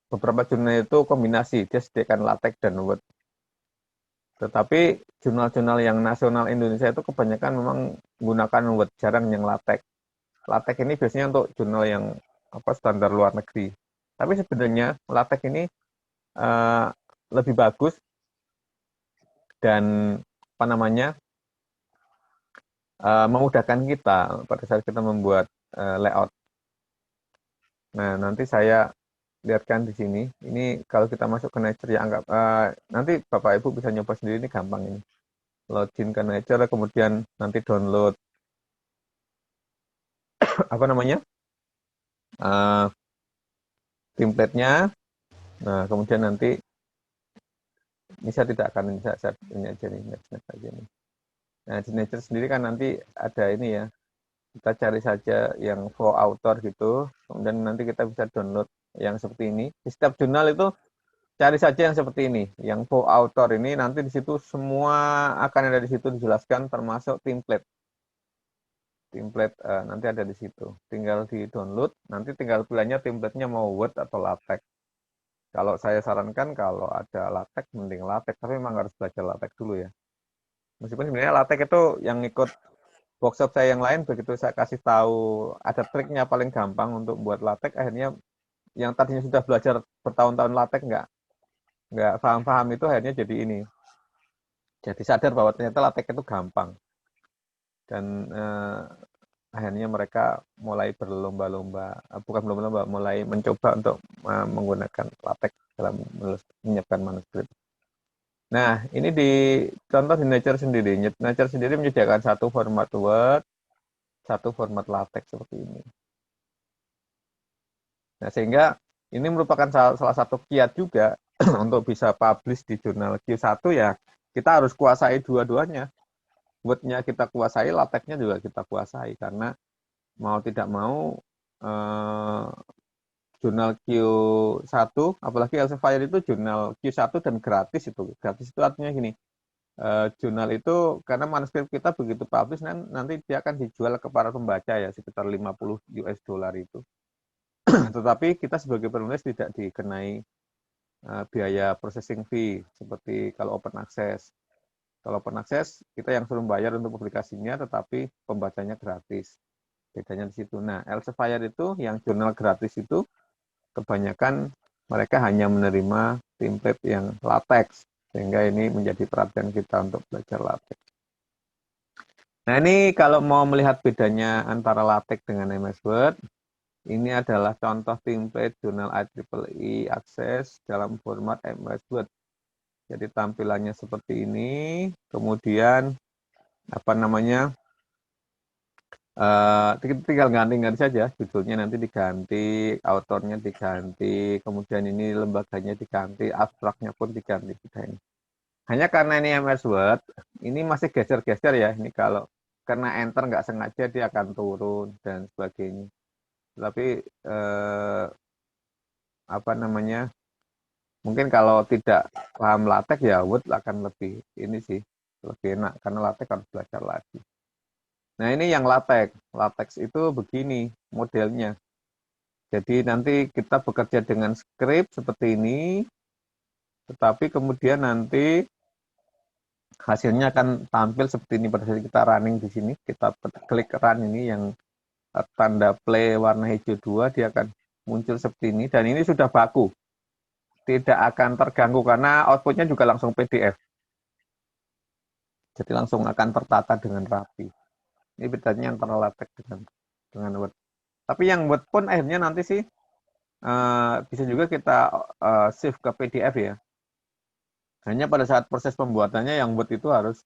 beberapa jurnal itu kombinasi, dia sediakan LaTeX dan Word. Tetapi jurnal-jurnal yang nasional Indonesia itu kebanyakan memang menggunakan Word, jarang yang LaTeX. LaTeX ini biasanya untuk jurnal yang standar luar negeri. Tapi sebenarnya LaTeX ini lebih bagus dan memudahkan kita pada saat kita membuat layout. Nah, nanti saya lihatkan di sini. Ini kalau kita masuk ke Nature ya anggap nanti Bapak Ibu bisa nyoba sendiri, ini gampang ini. Login ke Nature, kemudian nanti download template-nya. Nah, kemudian nanti ini saya tidak akan ini aja nih, next aja nih. Nah, di Nature sendiri kan nanti ada ini ya. Kita cari saja yang flow author gitu, kemudian nanti kita bisa download yang seperti ini. Di setiap jurnal itu cari saja yang seperti ini, yang flow author ini nanti di situ semua akan ada di situ dijelaskan termasuk template. Nanti ada di situ. Tinggal di download, nanti tinggal pilihannya template-nya mau Word atau LaTeX. Kalau saya sarankan kalau ada LaTeX mending LaTeX, tapi memang harus belajar LaTeX dulu ya. Meskipun sebenarnya LaTeX itu yang ikut workshop saya yang lain, begitu saya kasih tahu ada triknya paling gampang untuk buat LaTeX, akhirnya yang tadinya sudah belajar bertahun-tahun LaTeX nggak paham-paham itu akhirnya jadi ini. Jadi sadar bahwa ternyata LaTeX itu gampang. Dan akhirnya mereka mulai berlomba-lomba, bukan berlomba-lomba, mulai mencoba untuk menggunakan LaTeX dalam menyiapkan manuskrip. Nah, ini di contoh di Nature sendiri. Nature sendiri menyediakan satu format Word, satu format LaTeX seperti ini. Nah, sehingga ini merupakan salah satu kiat juga untuk bisa publish di jurnal Q1 ya, kita harus kuasai dua-duanya. Word-nya kita kuasai, LaTeX-nya juga kita kuasai, karena mau tidak mau jurnal Q1, apalagi Elsevier itu jurnal Q1 dan gratis itu. Gratis itu artinya gini, jurnal itu karena manuskrip kita begitu publish nanti dia akan dijual ke para pembaca ya sekitar 50 US dollar itu. Tetapi kita sebagai penulis tidak dikenai biaya processing fee seperti kalau open access. Kalau open access kita yang suruh bayar untuk publikasinya, tetapi pembacanya gratis. Bedanya di situ. Nah, Elsevier itu yang jurnal gratis itu kebanyakan mereka hanya menerima template yang LaTeX, sehingga ini menjadi perhatian kita untuk belajar LaTeX. Nah, ini kalau mau melihat bedanya antara LaTeX dengan MS Word, ini adalah contoh template jurnal IEEE Access dalam format MS Word. Jadi tampilannya seperti ini, kemudian tinggal ganti-ganti saja, judulnya nanti diganti, autornya diganti, kemudian ini lembaganya diganti, abstraknya pun diganti. Hanya karena ini MS Word, ini masih geser-geser ya, ini kalau karena enter nggak sengaja dia akan turun dan sebagainya. Tapi mungkin kalau tidak paham LaTeX ya Word akan lebih enak karena LaTeX harus belajar lagi. Nah, ini yang LaTeX. LaTeX itu begini modelnya. Jadi nanti kita bekerja dengan script seperti ini, tetapi kemudian nanti hasilnya akan tampil seperti ini pada saat kita running di sini. Kita klik run ini yang tanda play warna hijau 2, dia akan muncul seperti ini. Dan ini sudah baku. Tidak akan terganggu karena outputnya juga langsung PDF. Jadi langsung akan tertata dengan rapi. Ini bedanya antara LaTeX dengan Word. Tapi yang Word pun akhirnya nanti sih bisa juga kita save ke PDF ya. Hanya pada saat proses pembuatannya yang Word itu harus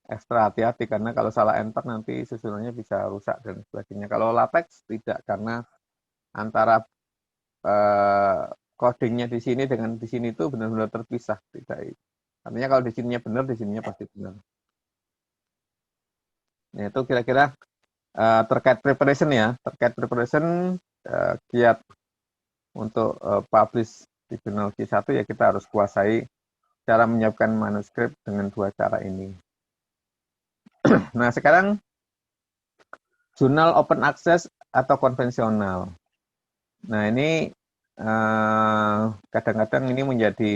ekstra hati-hati karena kalau salah enter nanti susunannya bisa rusak dan sebagainya. Kalau LaTeX tidak, karena antara codingnya di sini dengan di sini itu benar-benar terpisah. Tidak. Artinya kalau di sininya benar, di sininya pasti benar. Nah, itu kira-kira terkait preparation ya. Terkait preparation kiat untuk publish di jurnal Q1 ya kita harus kuasai cara menyiapkan manuskrip dengan dua cara ini. Nah, sekarang jurnal open access atau konvensional. Nah, ini kadang-kadang ini menjadi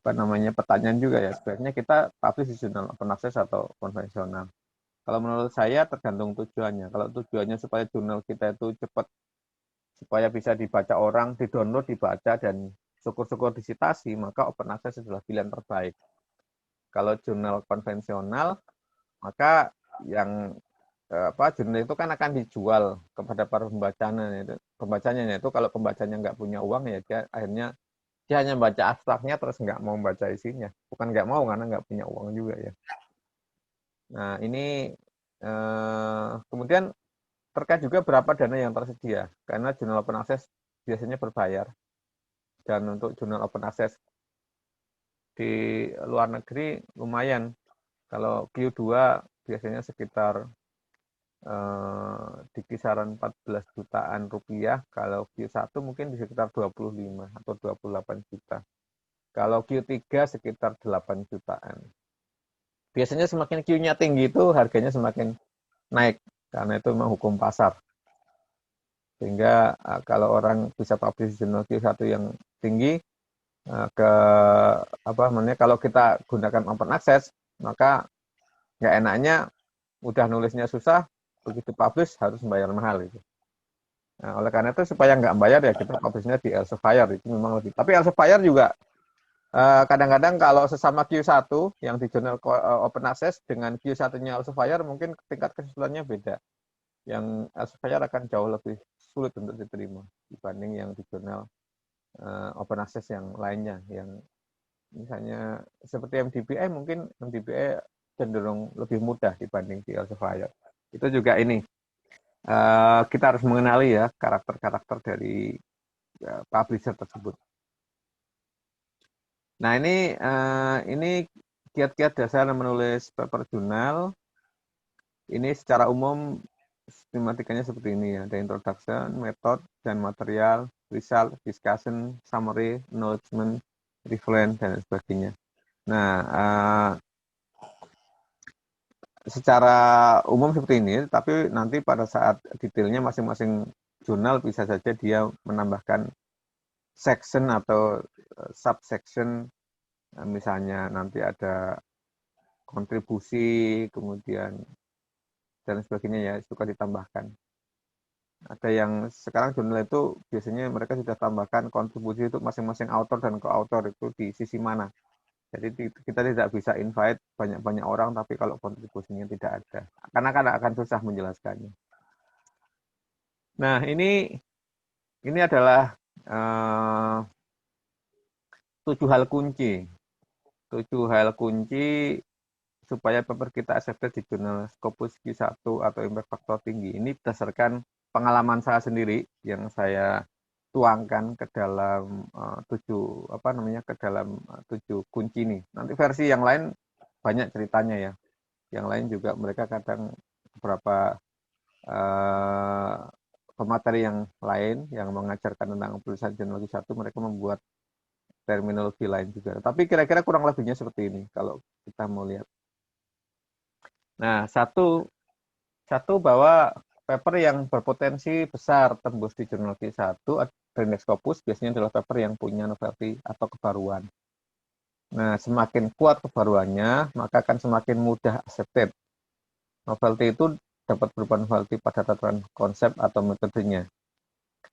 pertanyaan juga ya, sebenarnya kita publish di jurnal open access atau konvensional. Kalau menurut saya tergantung tujuannya. Kalau tujuannya supaya jurnal kita itu cepat, supaya bisa dibaca orang, di-download, dibaca, dan syukur-syukur disitasi, maka open access adalah pilihan terbaik. Kalau jurnal konvensional, maka yang jurnal itu kan akan dijual kepada para pembacanya itu kalau pembacanya nggak punya uang ya dia akhirnya dia hanya baca abstraknya terus nggak mau baca isinya, bukan nggak mau karena nggak punya uang juga ya. Nah ini kemudian terkait juga berapa dana yang tersedia, karena jurnal open access biasanya berbayar, dan untuk jurnal open access di luar negeri lumayan. Kalau Q2 biasanya sekitar di kisaran 14 jutaan rupiah, kalau Q1 mungkin di sekitar 25 atau 28 juta. Kalau Q3 sekitar 8 jutaan. Biasanya semakin Q-nya tinggi itu harganya semakin naik, karena itu memang hukum pasar. Sehingga kalau orang bisa publish jurnal Q1 yang tinggi, kalau kita gunakan open access, maka nggak enaknya udah nulisnya susah, begitu publish harus membayar mahal gitu. Nah, oleh karena itu supaya nggak bayar ya kita publishnya di Elsevier, itu memang lebih. Tapi Elsevier juga kadang-kadang kalau sesama Q1 yang di jurnal open access dengan Q1-nya Elsevier mungkin tingkat kesulitannya beda. Yang Elsevier akan jauh lebih sulit untuk diterima dibanding yang di jurnal open access yang lainnya, yang misalnya seperti MDBI, mungkin MDBI cenderung lebih mudah dibanding di Elsevier. Itu juga ini kita harus mengenali ya karakter-karakter dari publisher tersebut. Nah ini kiat-kiat dasar menulis paper jurnal. Ini secara umum sistematikanya seperti ini ya, ada introduction, method dan material, result, discussion, summary, acknowledgement, reference dan sebagainya. Nah secara umum seperti ini, tapi nanti pada saat detailnya masing-masing jurnal bisa saja dia menambahkan section atau subsection, misalnya nanti ada kontribusi, kemudian dan sebagainya ya, suka ditambahkan. Ada yang sekarang jurnal itu biasanya mereka sudah tambahkan kontribusi itu masing-masing author dan co-author itu di sisi mana. Jadi kita tidak bisa invite banyak-banyak orang, tapi kalau kontribusinya tidak ada, karena kan akan susah menjelaskannya. Nah ini adalah 7 hal kunci. 7 hal kunci supaya paper kita accepted di jurnal Scopus Q1 atau impact factor tinggi. Ini berdasarkan pengalaman saya sendiri yang saya tuangkan ke dalam 7 kunci ini. Nanti versi yang lain banyak ceritanya ya. Yang lain juga mereka kadang beberapa pemateri yang lain yang mengajarkan tentang penulisan jurnal Q1 mereka membuat terminologi lain juga. Tapi kira-kira kurang lebihnya seperti ini kalau kita mau lihat. Nah, satu bahwa paper yang berpotensi besar tembus di jurnal Q1 dari Scopus biasanya adalah paper yang punya novelty atau kebaruan. Nah, semakin kuat kebaruannya, maka akan semakin mudah accepted. Novelty itu dapat berupa novelty pada tataran konsep atau metodenya.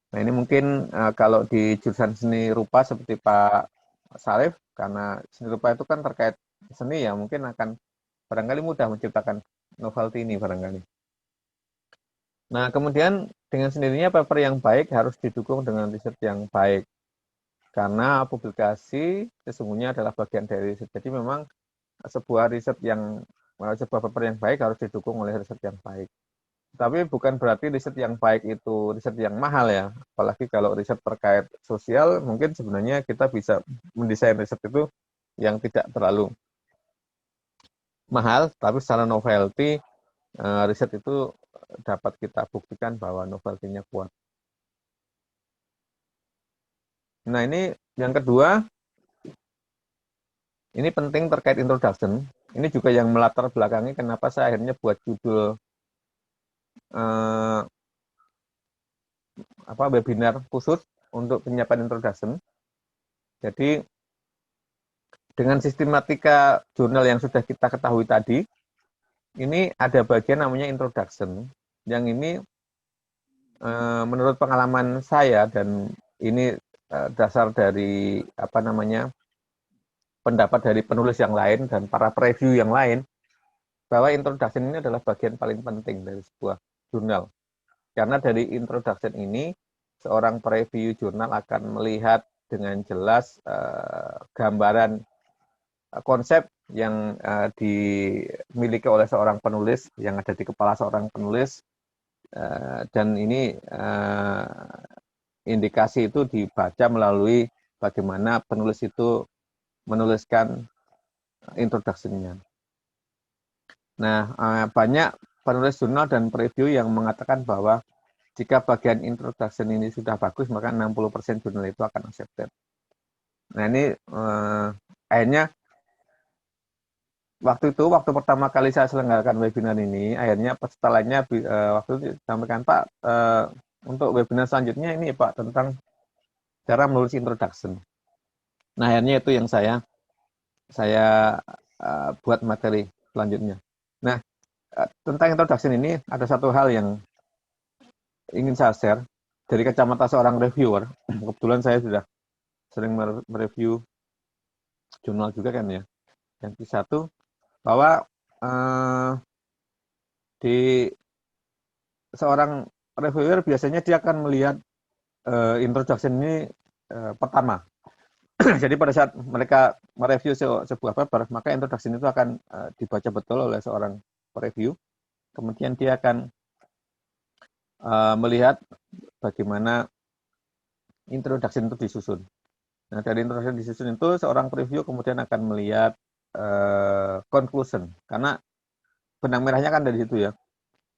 Nah, ini mungkin kalau di jurusan seni rupa seperti Pak Sarif, karena seni rupa itu kan terkait seni ya, mungkin akan barangkali mudah menciptakan novelty ini barangkali. Nah, kemudian dengan sendirinya paper yang baik harus didukung dengan riset yang baik. Karena publikasi sesungguhnya adalah bagian dari riset. Jadi memang sebuah paper yang baik harus didukung oleh riset yang baik. Tapi bukan berarti riset yang baik itu riset yang mahal ya. Apalagi kalau riset terkait sosial, mungkin sebenarnya kita bisa mendesain riset itu yang tidak terlalu mahal, tapi secara novelty, riset itu dapat kita buktikan bahwa novelty-nya kuat. Nah ini yang kedua, ini penting terkait introduction. Ini juga yang melatar belakangi kenapa saya akhirnya buat judul webinar khusus untuk penyiapan introduction. Jadi dengan sistematika jurnal yang sudah kita ketahui tadi, ini ada bagian namanya introduction. Yang ini menurut pengalaman saya dan ini dasar dari pendapat dari penulis yang lain dan para preview yang lain, bahwa introduction ini adalah bagian paling penting dari sebuah jurnal. Karena dari introduction ini, seorang preview jurnal akan melihat dengan jelas gambaran konsep yang dimiliki oleh seorang penulis, yang ada di kepala seorang penulis, dan ini indikasi itu dibaca melalui bagaimana penulis itu menuliskan introduction-nya. Nah, banyak penulis jurnal dan preview yang mengatakan bahwa jika bagian introduction ini sudah bagus, maka 60% jurnal itu akan accepted. Nah, ini akhirnya waktu pertama kali saya selenggarakan webinar ini, akhirnya setelahnya waktu itu disampaikan, Pak, untuk webinar selanjutnya ini Pak tentang cara menulis introduction. Nah, akhirnya itu yang saya buat materi selanjutnya. Nah, tentang introduction ini ada satu hal yang ingin saya share dari kacamata seorang reviewer. Kebetulan saya sudah sering mereview jurnal juga kan ya. Yang satu, bahwa di seorang reviewer biasanya dia akan melihat introduction ini pertama. Jadi pada saat mereka mereview sebuah paper, maka introduction itu akan dibaca betul oleh seorang review. Kemudian dia akan melihat bagaimana introduction itu disusun. Nah, dari introduction disusun itu, seorang preview kemudian akan melihat conclusion. Karena benang merahnya kan dari situ ya.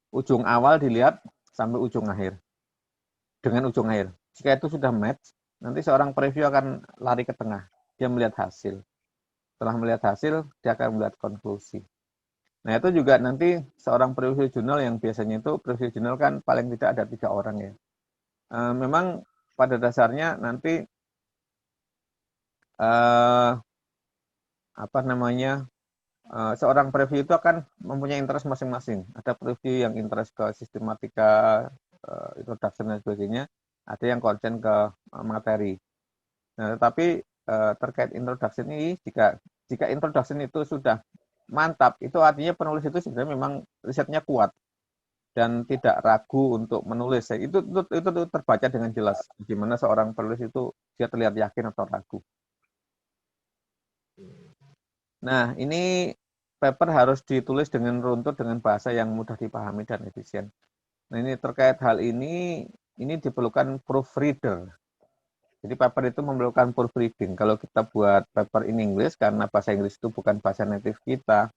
Ujung awal dilihat sampai ujung akhir. Dengan ujung akhir. Jika itu sudah match, nanti seorang preview akan lari ke tengah. Dia melihat hasil. Setelah melihat hasil, dia akan melihat konklusi. Nah, itu juga nanti seorang preview jurnal yang biasanya itu, preview jurnal kan paling tidak ada 3 orang ya. Memang pada dasarnya nanti seorang preview itu akan mempunyai interest masing-masing. Ada preview yang interest ke sistematika, introduction dan sebagainya. Ada yang concern ke materi. Nah, tetapi terkait introduction ini, jika introduction itu sudah mantap, itu artinya penulis itu sebenarnya memang risetnya kuat dan tidak ragu untuk menulis. Itu terbaca dengan jelas. Gimana seorang penulis itu dia terlihat yakin atau ragu. Nah, ini paper harus ditulis dengan runtut, dengan bahasa yang mudah dipahami dan efisien. Nah, ini terkait hal ini diperlukan proofreader. Jadi paper itu memerlukan proofreading. Kalau kita buat paper in English, karena bahasa Inggris itu bukan bahasa native kita,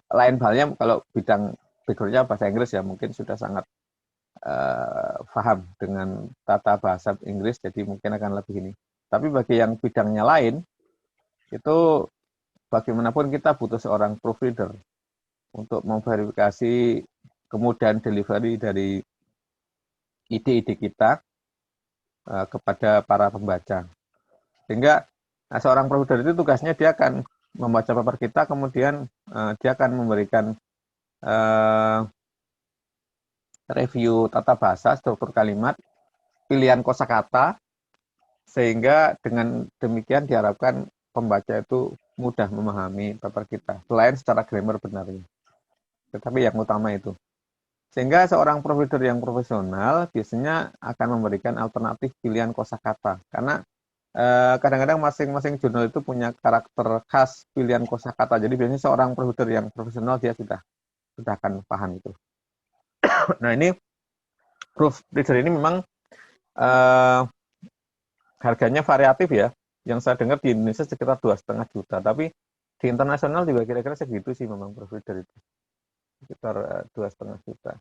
lain halnya kalau bidang background-nya bahasa Inggris ya mungkin sudah sangat paham dengan tata bahasa Inggris, jadi mungkin akan lebih ini. Tapi bagi yang bidangnya lain, itu bagaimanapun kita butuh seorang proofreader untuk memverifikasi kemudahan delivery dari ide-ide kita kepada para pembaca. Sehingga seorang proofreader itu tugasnya dia akan membaca paper kita, kemudian dia akan memberikan review tata bahasa, struktur kalimat, pilihan kosakata, sehingga dengan demikian diharapkan pembaca itu mudah memahami paper kita, selain secara grammar benarnya. Tetapi yang utama itu. Sehingga seorang proofreader yang profesional biasanya akan memberikan alternatif pilihan kosakata. Karena kadang-kadang masing-masing jurnal itu punya karakter khas pilihan kosakata. Jadi biasanya seorang proofreader yang profesional dia sudah akan paham itu. Nah, ini proofreader ini memang harganya variatif ya. Yang saya dengar di Indonesia sekitar 2,5 juta. Tapi di internasional juga kira-kira segitu sih memang proofreader itu. Sekitar 2,5 juta.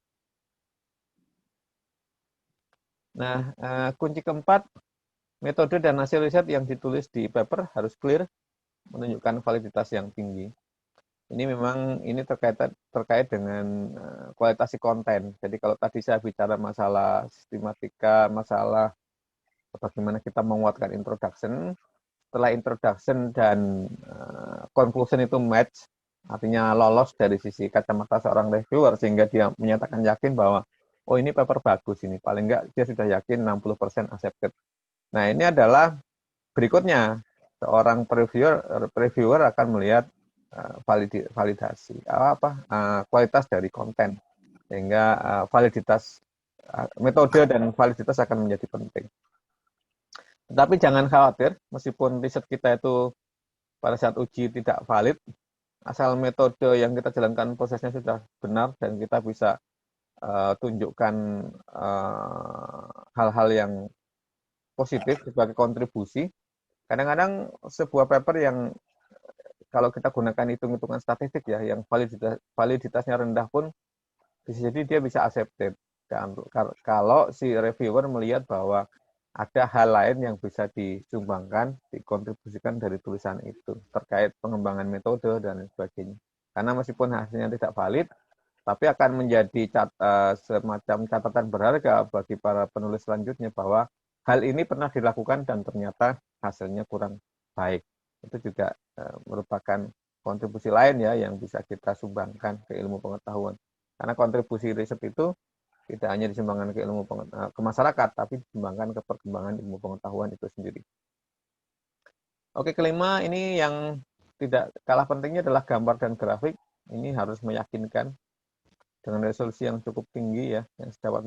Nah, kunci keempat, metode dan hasil riset yang ditulis di paper harus clear, menunjukkan validitas yang tinggi. Ini memang terkait dengan kualitas konten. Jadi kalau tadi saya bicara masalah sistematika, masalah bagaimana kita menguatkan introduction. Setelah introduction dan conclusion itu match, artinya lolos dari sisi kacamata seorang reviewer, sehingga dia menyatakan yakin bahwa, oh ini paper bagus ini, paling enggak dia sudah yakin 60% accepted. Nah ini adalah berikutnya, seorang reviewer akan melihat validasi, kualitas dari konten, sehingga validitas metode dan validitas akan menjadi penting. Tetapi jangan khawatir, meskipun riset kita itu pada saat uji tidak valid, asal metode yang kita jalankan prosesnya sudah benar dan kita bisa tunjukkan hal-hal yang positif sebagai kontribusi. Kadang-kadang sebuah paper yang kalau kita gunakan hitung-hitungan statistik ya, yang validitasnya rendah pun bisa jadi dia bisa accepted. Kalau si reviewer melihat bahwa ada hal lain yang bisa disumbangkan, dikontribusikan dari tulisan itu, terkait pengembangan metode dan sebagainya. Karena meskipun hasilnya tidak valid, tapi akan menjadi semacam catatan berharga bagi para penulis selanjutnya bahwa hal ini pernah dilakukan dan ternyata hasilnya kurang baik. Itu juga merupakan kontribusi lain ya yang bisa kita sumbangkan ke ilmu pengetahuan. Karena kontribusi riset itu tidak hanya disumbangkan ke ilmu ke masyarakat, tapi disumbangkan ke perkembangan ilmu pengetahuan itu sendiri. Oke, kelima, ini yang tidak kalah pentingnya adalah gambar dan grafik. Ini harus meyakinkan dengan resolusi yang cukup tinggi ya, yang secepat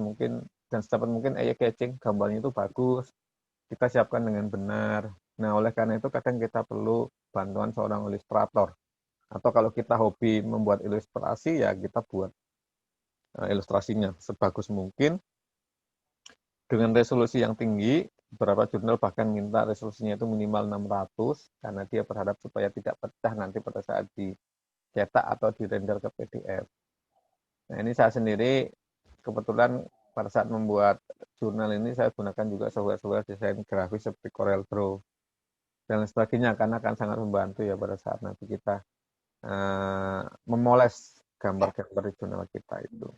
mungkin eye-catching, gambarnya itu bagus, kita siapkan dengan benar. Nah, oleh karena itu kadang kita perlu bantuan seorang ilustrator. Atau kalau kita hobi membuat ilustrasi, ya kita buat ilustrasinya sebagus mungkin dengan resolusi yang tinggi. Beberapa jurnal bahkan minta resolusinya itu minimal 600 karena dia berharap supaya tidak pecah nanti pada saat dicetak atau dirender ke PDF. Nah, ini saya sendiri kebetulan pada saat membuat jurnal ini saya gunakan juga software desain grafis seperti Corel Draw dan sebagainya, karena akan sangat membantu ya pada saat nanti kita memoles gambar-gambar di jurnal kita itu.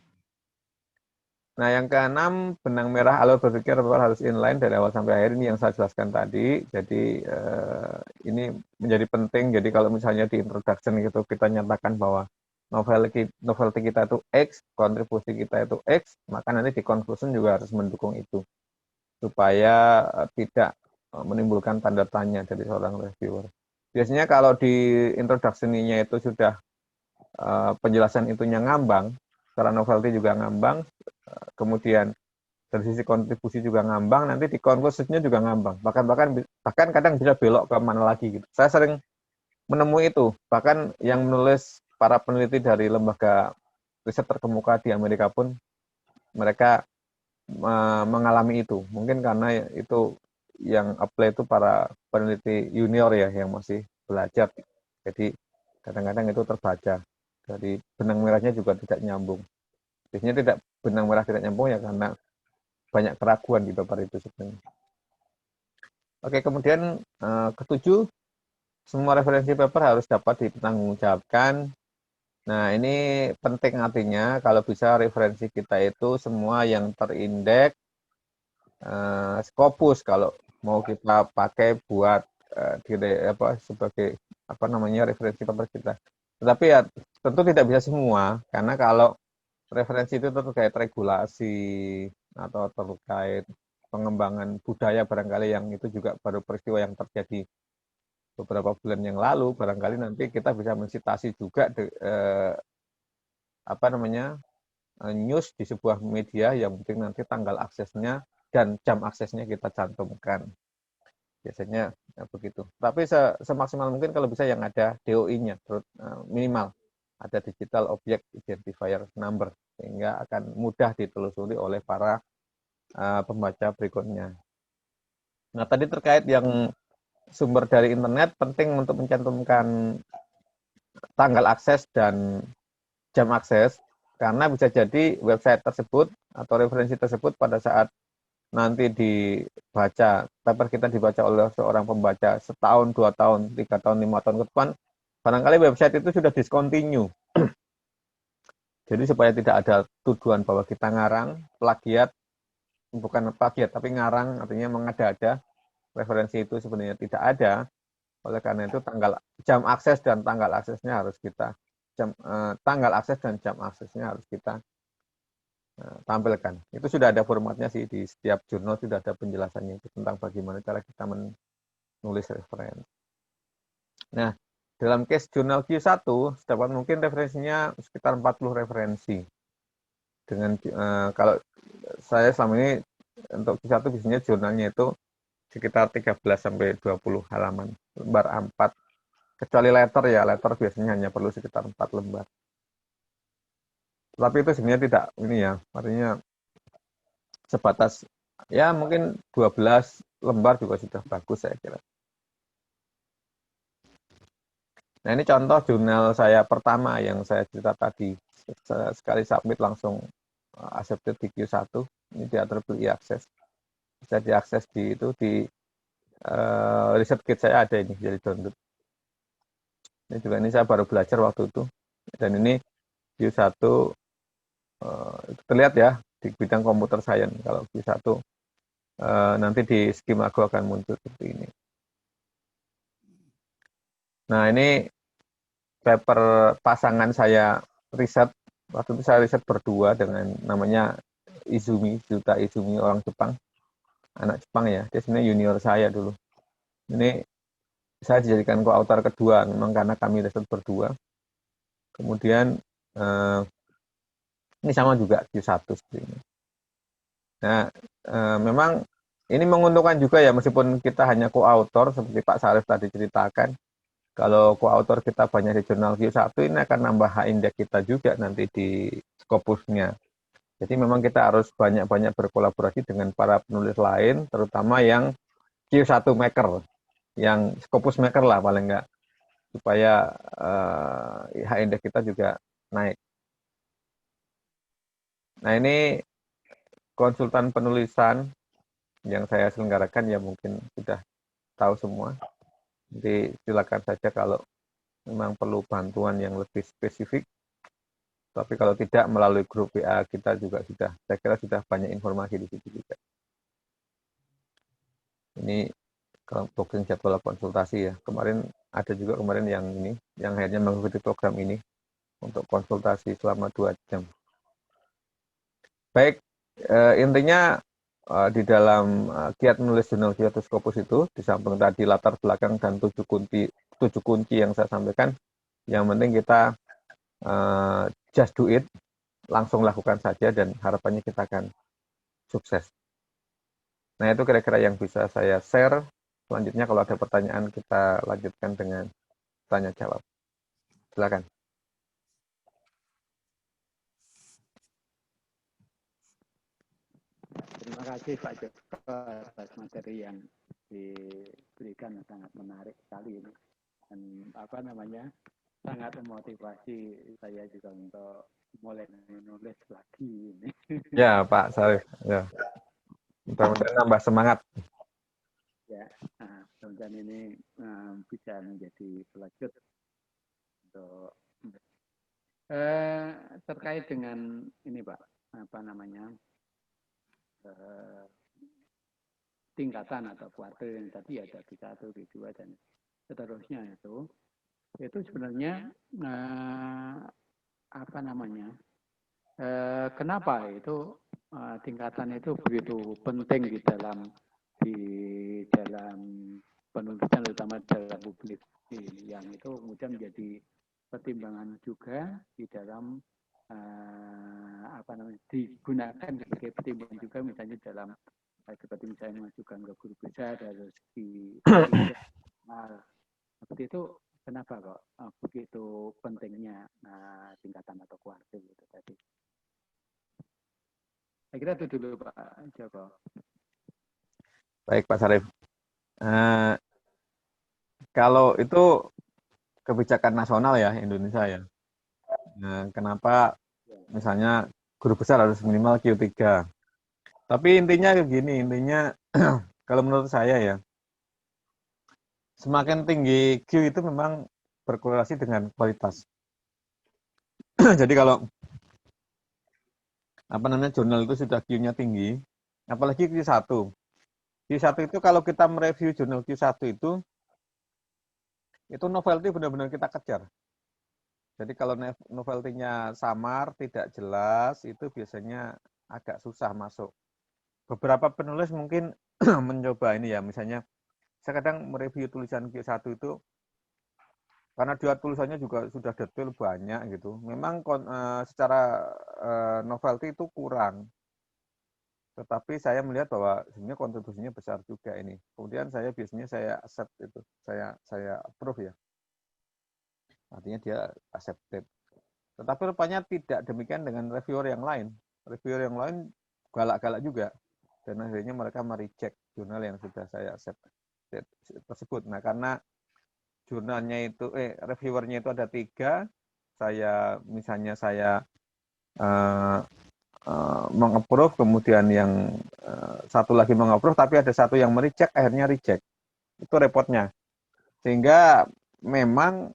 Nah, yang keenam, benang merah alur berpikir harus inline dari awal sampai akhir, ini yang saya jelaskan tadi. Jadi ini menjadi penting. Jadi kalau misalnya di introduction gitu kita nyatakan bahwa novelty kita itu X, kontribusi kita itu X, maka nanti di conclusion juga harus mendukung itu supaya tidak menimbulkan tanda tanya dari seorang reviewer. Biasanya kalau di introduction-nya itu sudah penjelasan itunya ngambang, secara novelty juga ngambang, kemudian dari sisi kontribusi juga ngambang, nanti di conclusion-nya juga ngambang. Bahkan kadang bisa belok ke mana lagi gitu. Saya sering menemui itu, bahkan yang menulis para peneliti dari lembaga riset terkemuka di Amerika pun mereka mengalami itu. Mungkin karena itu yang apply itu para peneliti junior ya yang masih belajar. Jadi kadang-kadang itu terbaca. Dari benang merahnya juga tidak nyambung. Biasanya tidak benang merah tidak nyambung ya karena banyak keraguan di paper itu sebenarnya. Oke, kemudian ketujuh, semua referensi paper harus dapat dipertanggungjawabkan. Nah, ini penting artinya kalau bisa referensi kita itu semua yang terindeks Scopus kalau mau kita pakai buat sebagai referensi paper kita. Tetapi ya tentu tidak bisa semua, karena kalau referensi itu terkait regulasi atau terkait pengembangan budaya barangkali yang itu juga baru peristiwa yang terjadi beberapa bulan yang lalu, barangkali nanti kita bisa mensitasi juga news di sebuah media yang penting nanti tanggal aksesnya dan jam aksesnya kita cantumkan. Biasanya ya begitu. Tapi semaksimal mungkin kalau bisa yang ada DOI-nya minimal ada digital object identifier number, sehingga akan mudah ditelusuri oleh para pembaca berikutnya. Nah, tadi terkait yang sumber dari internet, penting untuk mencantumkan tanggal akses dan jam akses, karena bisa jadi website tersebut atau referensi tersebut pada saat nanti dibaca, paper kita dibaca oleh seorang pembaca setahun, 2 tahun, 3 tahun, 5 tahun ke depan, barangkali website itu sudah discontinue. Jadi supaya tidak ada tuduhan bahwa kita ngarang, plagiat, bukan plagiat, tapi ngarang, artinya mengada-ada. Referensi itu sebenarnya tidak ada. Oleh karena itu jam akses dan tanggal aksesnya harus kita tanggal akses dan jam aksesnya harus kita tampilkan. Itu sudah ada formatnya sih, di setiap jurnal sudah ada penjelasannya itu tentang bagaimana cara kita menulis referensi. Nah, dalam case jurnal Q1 dapat mungkin referensinya sekitar 40 referensi. Dengan kalau saya selama ini untuk Q1 biasanya jurnalnya itu sekitar 13 sampai 20 halaman, lembar A4. Kecuali letter ya, letter biasanya hanya perlu sekitar 4 lembar. Tapi itu sebenarnya tidak ini ya, artinya sebatas ya mungkin 12 lembar juga sudah bagus saya kira. Nah, ini contoh jurnal saya pertama yang saya cerita tadi. Sekali submit langsung accepted di Q1. Ini di IEEE Access. Bisa diakses di itu di riset kit saya ada ini, jadi download. Ini juga ini saya baru belajar waktu itu. Dan ini Q1 terlihat ya di bidang komputer science. Kalau Q1 nanti di Skimago akan muncul seperti ini. Nah, ini paper pasangan saya riset. Waktu itu saya riset berdua dengan namanya Izumi, Yuta Izumi, orang Jepang. Anak Jepang ya, dia sebenarnya junior saya dulu. Ini saya dijadikan co-author kedua, memang karena kami riset berdua. Kemudian ini sama juga Q1 seperti ini. Nah, memang ini menguntungkan juga ya, meskipun kita hanya co-author, seperti Pak Sarif tadi ceritakan. Kalau co-author kita banyak di jurnal Q1, ini akan nambah hak indeks kita juga nanti di Scopusnya. Jadi memang kita harus banyak-banyak berkolaborasi dengan para penulis lain, terutama yang Q1 maker, yang Scopus maker lah paling enggak, supaya hak indeks kita juga naik. Nah, ini konsultan penulisan yang saya selenggarakan ya mungkin sudah tahu semua. Jadi silakan saja kalau memang perlu bantuan yang lebih spesifik. Tapi kalau tidak melalui grup WA kita juga sudah, saya kira sudah banyak informasi di situ juga. Ini kalau booking jadwal konsultasi ya. Kemarin ada juga yang ini, yang akhirnya mengikuti program ini untuk konsultasi selama 2 jam. Baik, intinya di dalam kiat menulis jurnal Kyoto Scopus itu, di samping tadi latar belakang dan 7 kunci yang saya sampaikan, yang penting kita just do it, langsung lakukan saja dan harapannya kita akan sukses. Nah, itu kira-kira yang bisa saya share. Selanjutnya kalau ada pertanyaan kita lanjutkan dengan tanya jawab. Silakan. Terima kasih Pak Joko atas materi yang diberikan, sangat menarik sekali ini. Dan sangat memotivasi saya juga untuk mulai menulis lagi ini. Ya Pak Sarif, ya. Mudah-mudahan nambah semangat. Ya, mudah-mudahan ini bisa menjadi pelajur untuk terkait dengan ini Pak, tingkatan atau kuartil yang tadi ada Q1, Q2 dan seterusnya itu sebenarnya kenapa itu tingkatan itu begitu penting di dalam penulisan, terutama dalam publikasi, yang itu kemudian menjadi pertimbangan juga di dalam digunakan sebagai pertimbangan juga misalnya dalam seperti misalnya mengajukan ke guru besar dari segi seperti itu. Kenapa kok begitu pentingnya tingkatan atau kuartil itu tadi? Saya kira itu dulu Pak Joko. Baik Pak Sarif. Kalau itu kebijakan nasional ya Indonesia ya. Nah, kenapa misalnya guru besar harus minimal Q3? Tapi intinya begini, kalau menurut saya ya, semakin tinggi Q itu memang berkorelasi dengan kualitas. Jadi kalau jurnal itu sudah Q-nya tinggi, Apalagi Q1. Q1 itu kalau kita mereview jurnal Q1 itu novelty benar-benar kita kejar. Jadi kalau novelty-nya samar, tidak jelas, itu biasanya agak susah masuk. Beberapa penulis mungkin mencoba ini ya, misalnya saya kadang mereview tulisan Q1 itu karena dia tulisannya juga sudah detail banyak gitu. Memang secara novelty itu kurang. Tetapi saya melihat bahwa sebenarnya kontribusinya besar juga ini. Kemudian saya biasanya saya accept itu, saya approve ya. Artinya dia accepted. Tetapi rupanya tidak demikian dengan reviewer yang lain. Reviewer yang lain galak-galak juga. Dan akhirnya mereka mereject jurnal yang sudah saya accept tersebut. Nah, karena jurnalnya itu, reviewernya itu ada 3, misalnya saya mengapprove, kemudian yang satu lagi mengapprove, tapi ada satu yang mereject, akhirnya reject. Itu repotnya. Sehingga memang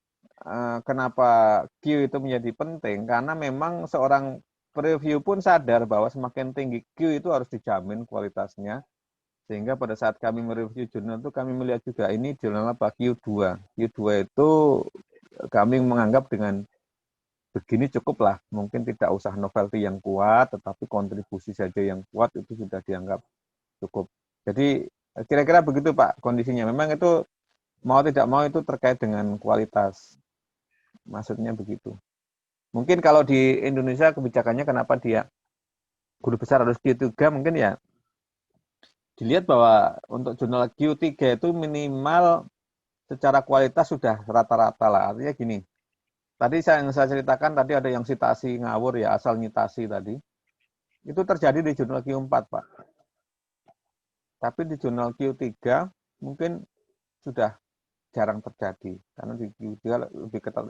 kenapa Q itu menjadi penting, karena memang seorang preview pun sadar bahwa semakin tinggi Q itu harus dijamin kualitasnya. Sehingga pada saat kami mereview jurnal itu kami melihat juga ini jurnal apa Q2. Q2 itu kami menganggap dengan begini cukuplah, mungkin tidak usah novelty yang kuat, tetapi kontribusi saja yang kuat itu sudah dianggap cukup. Jadi kira-kira begitu Pak kondisinya. Memang itu mau tidak mau itu terkait dengan kualitas. Maksudnya begitu. Mungkin kalau di Indonesia kebijakannya kenapa dia guru besar harus Q3 mungkin ya dilihat bahwa untuk jurnal Q3 itu minimal secara kualitas sudah rata-rata lah. Artinya gini, tadi yang saya ceritakan tadi ada yang citasi ngawur ya, asal nyitasi tadi. Itu terjadi di jurnal Q4, Pak. Tapi di jurnal Q3 mungkin sudah jarang terjadi. Karena di Q3 lebih ketat.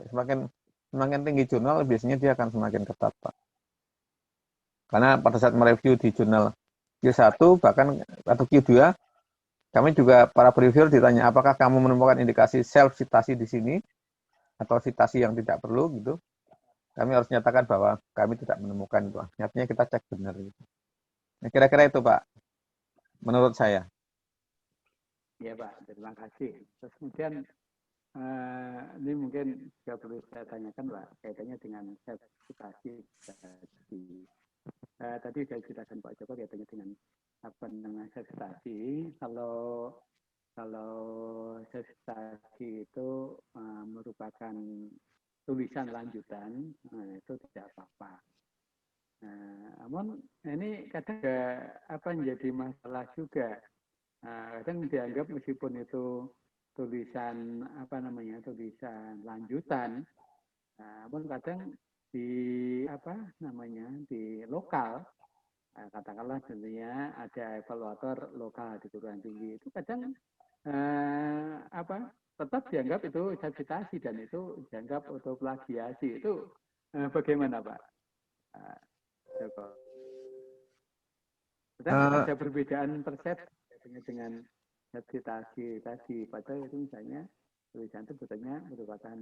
Semakin tinggi jurnal, biasanya dia akan semakin ketat, Pak. Karena pada saat mereview di jurnal Q1 bahkan atau Q2, kami juga para reviewer ditanya apakah kamu menemukan indikasi self citasi di sini atau citasi yang tidak perlu gitu. Kami harus nyatakan bahwa kami tidak menemukan itu. Artinya kita cek benar gitu. Nah, kira-kira itu Pak, menurut saya. Ya Pak, terima kasih. Terus kemudian ini mungkin juga perlu saya tanyakan Pak, kaitannya dengan sertifikasi tadi. Tadi sudah dijelaskan Pak Joko kaitannya dengan apa namanya sertifikasi. Kalau sertifikasi itu merupakan tulisan lanjutan, itu tidak apa-apa. Namun ini kadang apa menjadi masalah juga. Kadang dianggap meskipun itu tulisan apa namanya tulisan lanjutan, namun kadang di apa namanya di lokal katakanlah tentunya ada evaluator lokal di perguruan tinggi itu kadang apa tetap dianggap itu sertifikasi dan itu dianggap untuk plagiasi itu bagaimana Pak Joko? Kadang ada perbedaan persepsi dengan sertifikasi tadi padahal itu misalnya tulisan itu sebetulnya merupakan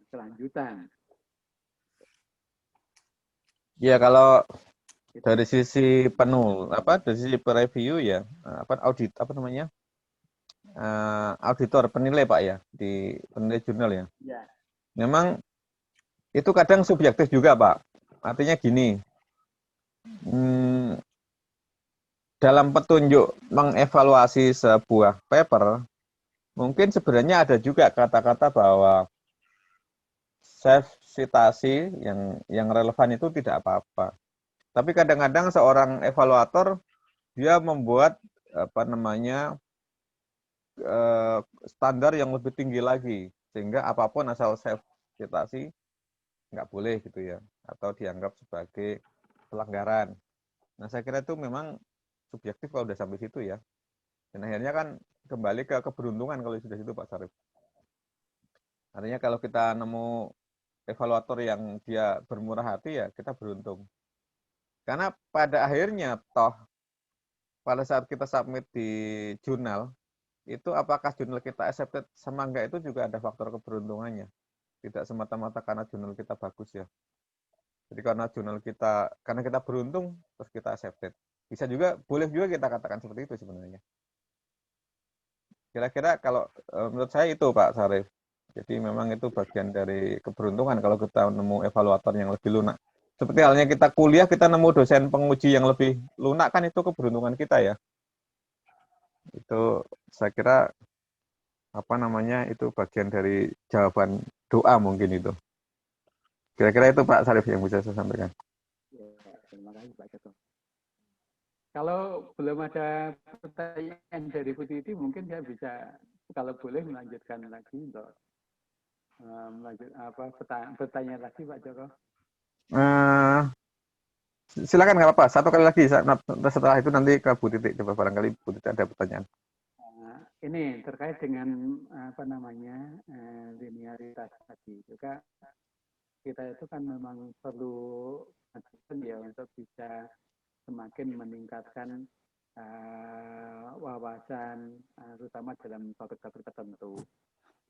kelanjutan. Ya kalau dari sisi dari sisi review ya, audit apa namanya, auditor penilai Pak ya di penilai jurnal ya. Ya. Memang itu kadang subjektif juga Pak. Artinya gini, dalam petunjuk mengevaluasi sebuah paper, mungkin sebenarnya ada juga kata-kata bahwa self citasi yang relevan itu tidak apa-apa. Tapi kadang-kadang seorang evaluator dia membuat apa namanya standar yang lebih tinggi lagi sehingga apapun asal self citasi nggak boleh gitu ya atau dianggap sebagai pelanggaran. Nah saya kira itu memang subjektif kalau udah sampai situ ya. Dan akhirnya kan kembali ke keberuntungan kalau sudah situ Pak Sarif. Artinya kalau kita nemu evaluator yang dia bermurah hati ya kita beruntung. Karena pada akhirnya toh pada saat kita submit di jurnal itu apakah jurnal kita accepted sama enggak itu juga ada faktor keberuntungannya. Tidak semata-mata karena jurnal kita bagus ya. Jadi karena kita beruntung terus kita accepted. Bisa juga, boleh juga kita katakan seperti itu sebenarnya. Kira-kira kalau menurut saya itu Pak Sarif. Jadi memang itu bagian dari keberuntungan kalau kita nemu evaluator yang lebih lunak. Seperti halnya kita kuliah, kita nemu dosen penguji yang lebih lunak, kan itu keberuntungan kita ya. Itu saya kira apa namanya, itu bagian dari jawaban doa mungkin itu. Kira-kira itu Pak Sarif yang bisa saya sampaikan. Ya, terima kasih Pak Joko. Kalau belum ada pertanyaan dari Bu Titi, mungkin saya bisa, kalau boleh melanjutkan lagi untuk bertanya lagi Pak Joko. Silakan, nggak apa-apa. Satu kali lagi, setelah itu nanti ke Bu Titi. Coba barangkali Bu Titi ada pertanyaan. Ini terkait dengan apa namanya linearitas tadi juga, kita itu kan memang perlu ya untuk bisa semakin meningkatkan wawasan, terutama dalam topik-topik tertentu.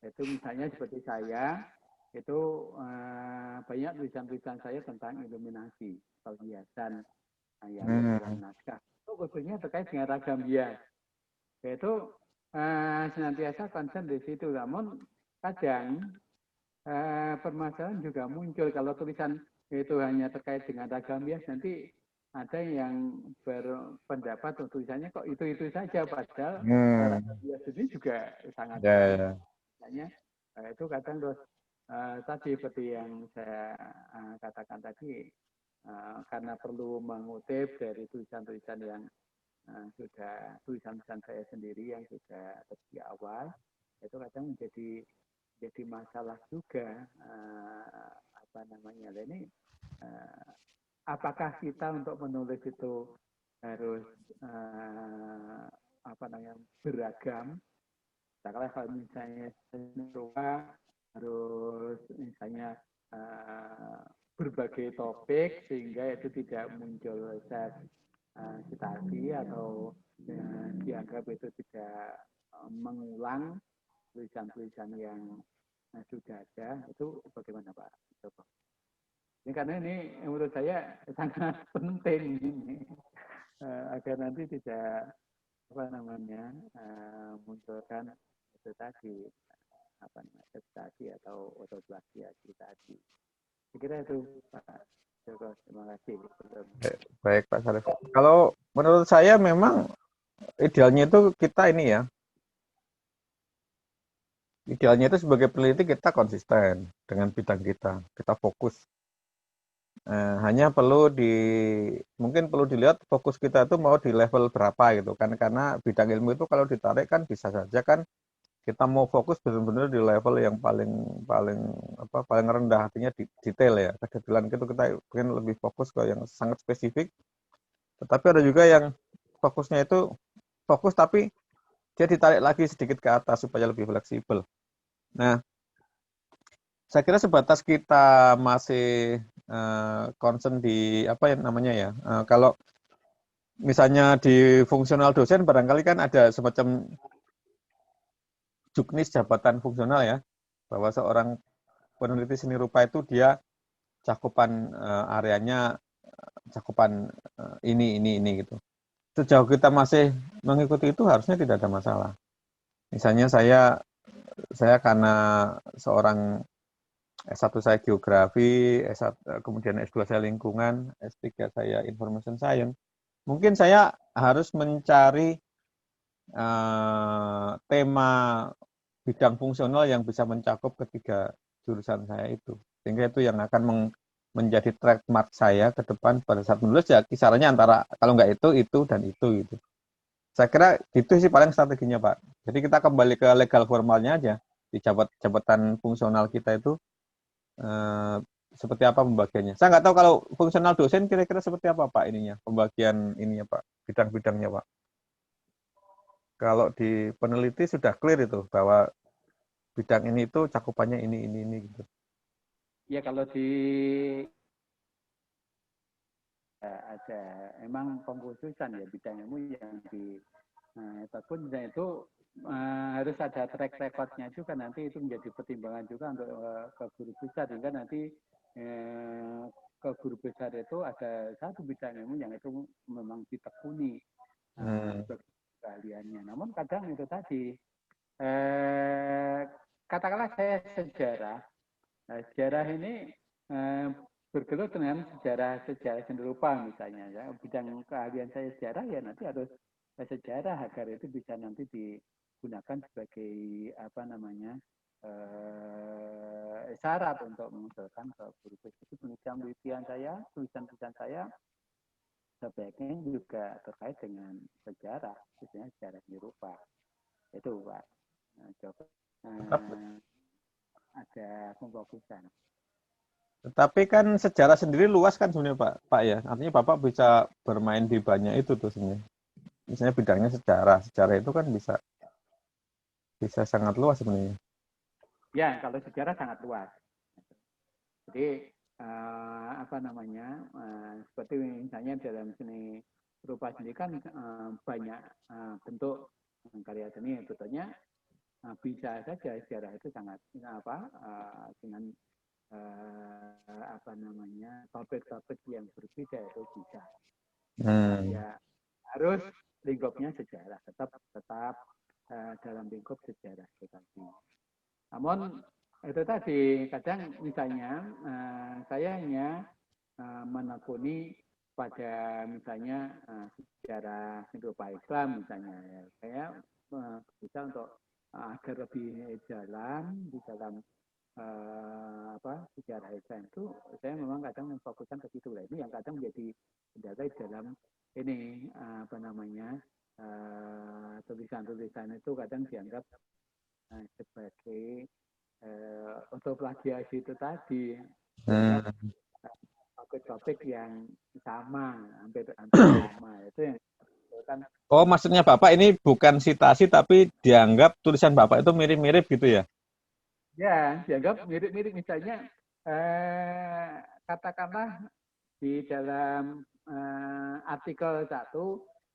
Itu misalnya seperti saya, itu banyak tulisan-tulisan saya tentang iluminasi, perhiasan yang naskah. Itu khususnya terkait dengan ragam hias. Yaitu senantiasa concern di situ. Namun kadang permasalahan juga muncul kalau tulisan itu hanya terkait dengan ragam hias, nanti ada yang berpendapat tulisannya kok itu saja, padahal ragam hias ini juga sangat banyak. Misalnya itu kadang terus tadi seperti yang saya katakan tadi, karena perlu mengutip dari tulisan-tulisan yang sudah tulisan-tulisan saya sendiri yang sudah sejak awal, itu kadang jadi masalah juga apa namanya ini apakah kita untuk menulis itu harus apa namanya beragam. Kalau misalnya harus misalnya berbagai topik sehingga itu tidak muncul citasi atau dianggap itu tidak mengulang tulisan-tulisan yang sudah ada, itu bagaimana Pak Joko? Ini karena ini menurut saya sangat penting ini agar nanti tidak apa namanya munculkan itu tadi apa namanya citasi atau autoplagiasi tadi. Saya kira itu Pak Joko. Terima kasih. Baik Pak Sarif. Kalau menurut saya memang idealnya itu kita ini ya, idealnya itu sebagai peneliti kita konsisten dengan bidang kita fokus. Hanya mungkin perlu dilihat fokus kita itu mau di level berapa gitu kan, karena bidang ilmu itu kalau ditarik kan bisa saja kan kita mau fokus benar-benar di level yang paling rendah, artinya detail ya. Kedetilan itu kita ingin lebih fokus ke yang sangat spesifik. Tetapi ada juga yang fokusnya itu fokus tapi dia ditarik lagi sedikit ke atas supaya lebih fleksibel. Nah, saya kira sebatas kita masih concern di apa yang namanya ya, kalau misalnya di fungsional dosen barangkali kan ada semacam juknis jabatan fungsional ya, bahwa seorang peneliti seni rupa itu dia cakupan areanya cakupan ini gitu. Sejauh kita masih mengikuti itu harusnya tidak ada masalah. Misalnya saya karena seorang S1 saya geografi, kemudian S2 saya lingkungan, S3 saya information science. Mungkin saya harus mencari tema bidang fungsional yang bisa mencakup ketiga jurusan saya itu. Sehingga itu yang akan menjadi trademark saya ke depan pada saat menulis ya kisarannya antara kalau nggak itu dan itu gitu. Saya kira itu sih paling strateginya Pak. Jadi kita kembali ke legal formalnya aja di jabatan fungsional kita itu seperti apa pembagiannya. Saya nggak tahu kalau fungsional dosen kira-kira seperti apa Pak ininya pembagian ininya Pak bidang-bidangnya Pak. Kalau di peneliti sudah clear itu bahwa bidang ini itu cakupannya ini gitu. Ya kalau di ada emang pengkhususan ya bidang ilmu yang di ataupun bidang itu harus ada track recordnya juga, nanti itu menjadi pertimbangan juga untuk ke guru besar, sehingga nanti ke guru besar itu ada satu bidang ilmu yang itu memang ditekuni keahliannya. Namun kadang itu tadi, katakanlah saya sejarah. Nah, sejarah ini bergelut dengan sejarah seni rupa misalnya. Ya. Bidang keahlian saya sejarah ya nanti harus sejarah agar itu bisa nanti digunakan sebagai apa namanya syarat untuk mengusulkan ke guru besar. Penelitian saya, tulisan-tulisan saya sebaiknya juga terkait dengan sejarah, khususnya sejarah seni rupa. Itu Pak. Nah, coba ada pemfokusan. Tapi kan sejarah sendiri luas kan sebenarnya Pak ya. Artinya Bapak bisa bermain di banyak itu tuh sebenarnya. Misalnya bidangnya sejarah. Sejarah itu kan bisa sangat luas sebenarnya. Ya, kalau sejarah sangat luas. Jadi apa namanya? Seperti misalnya dalam seni rupa sendiri kan banyak bentuk karya seni. Tentunya bisa saja sejarah itu sangat dengan apa namanya topik-topik yang berbeda itu bisa. Ya harus lingkupnya sejarah, tetap dalam lingkup sejarah tetapi. Namun itu tadi kadang misalnya saya hanya menekuni pada misalnya sejarah rupa Islam misalnya ya. Saya bisa untuk agar lebih jalan di dalam sejarah Islam itu saya memang kadang memfokuskan ke situ lah. Ini yang kadang menjadi kendala dalam ini apa namanya tulisan-tulisan itu kadang dianggap sebagai untuk plagiasi itu tadi dianggap topik-topik yang sama hampir sama itu yang kan. Oh, maksudnya Bapak ini bukan sitasi tapi dianggap tulisan Bapak itu mirip-mirip gitu ya? Ya, dianggap mirip-mirip misalnya katakanlah di dalam artikel 1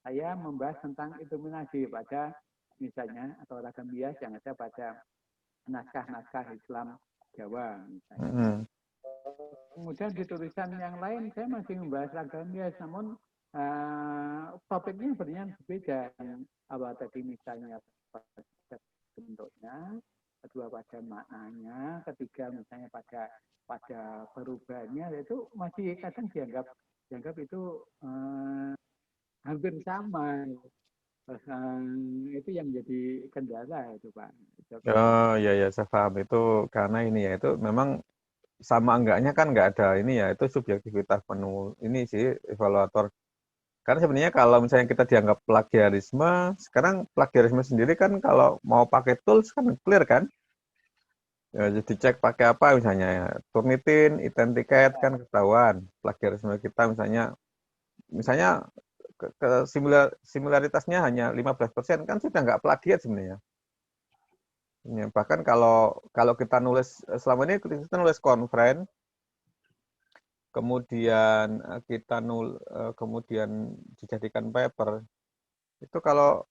saya membahas tentang iluminasi pada misalnya atau ragam bias yang ada pada naskah-naskah Islam Jawa misalnya. Kemudian di tulisan yang lain saya masih membahas ragam bias, namun topiknya sebenarnya berbeda. Awal tadi misalnya pada bentuknya, kedua pada maknanya, ketiga misalnya pada perubahannya, itu masih kadang dianggap itu hampir sama. Itu yang jadi kendala itu Pak. Oh ya saya paham itu karena ini ya itu memang sama enggaknya kan nggak ada ini ya itu subjektivitas penuh ini sih evaluator. Karena sebenarnya kalau misalnya kita dianggap plagiarisme, sekarang plagiarisme sendiri kan kalau mau pakai tools kan clear kan? Ya, jadi cek pakai apa misalnya ya, Turnitin, Identicate kan ketahuan plagiarisme kita misalnya similaritasnya hanya 15% kan sudah nggak plagiat sebenarnya. Ya, bahkan kalau kita nulis selama ini kita nulis konferen, kemudian kemudian dijadikan paper, itu kalau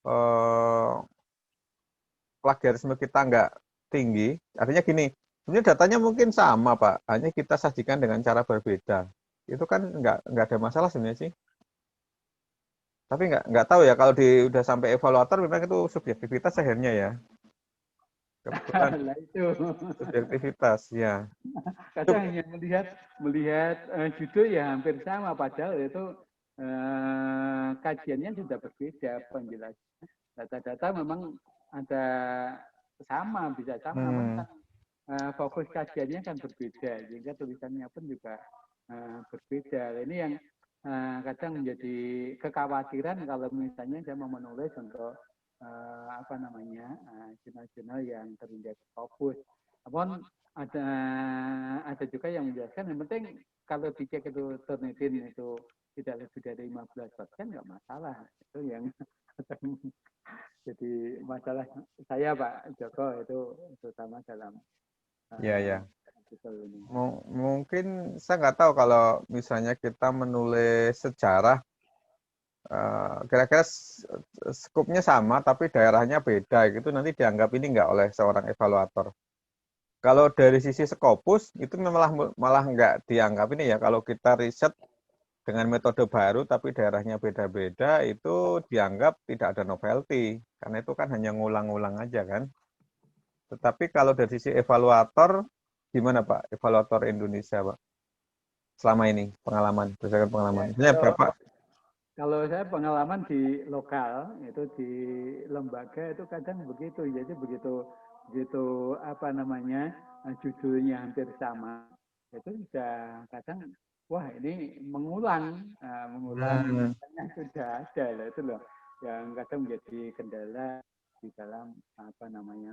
plagiarisme kita nggak tinggi, artinya gini, sebenarnya datanya mungkin sama Pak, hanya kita sajikan dengan cara berbeda. Itu kan nggak ada masalah sebenarnya sih. Tapi nggak tahu ya kalau udah sampai evaluator memang itu subjektivitas akhirnya ya. Kebetulan itu subjektivitas ya. kadang hanya melihat judul ya hampir sama padahal itu kajiannya sudah berbeda penjelasan data-data memang ada bisa sama namun kan fokus kajiannya kan berbeda sehingga tulisannya pun juga berbeda. Ini yang kadang menjadi kekhawatiran kalau misalnya saya mau menulis untuk apa namanya jurnal-jurnal yang terindeks fokus. Namun ada juga yang menjelaskan yang penting kalau dicek itu Turnitin itu tidak lebih dari 15% nggak masalah. Itu yang jadi masalah saya Pak Joko itu terutama dalam ya. Mungkin saya nggak tahu kalau misalnya kita menulis sejarah kira-kira skupnya sama tapi daerahnya beda gitu nanti dianggap ini nggak oleh seorang evaluator. Kalau dari sisi Scopus itu malah nggak dianggap ini ya, kalau kita riset dengan metode baru tapi daerahnya beda-beda itu dianggap tidak ada novelty karena itu kan hanya ngulang-ngulang aja kan. Tetapi kalau dari sisi evaluator gimana Pak? Evaluator Indonesia Pak selama ini berdasarkan pengalaman. Ya, Misalnya Bapak kalau saya pengalaman di lokal itu di lembaga itu kadang begitu, jadi begitu apa namanya judulnya hampir sama, itu sudah kadang wah ini mengulang yang sudah ada lah itu loh yang kadang menjadi kendala di dalam apa namanya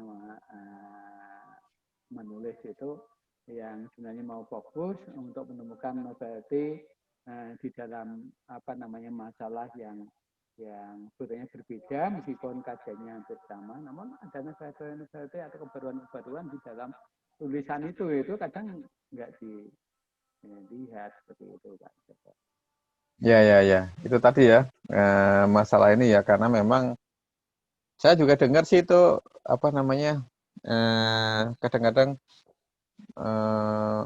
menulis itu yang sebenarnya mau fokus untuk menemukan novelty di dalam apa namanya masalah yang sebetulnya berbeda meskipun kajiannya hampir sama, namun ada novelty atau kebaruan-kebaruan di dalam tulisan itu kadang nggak dilihat seperti itu Pak. ya itu tadi ya masalah ini ya karena memang saya juga dengar sih itu apa namanya kadang-kadang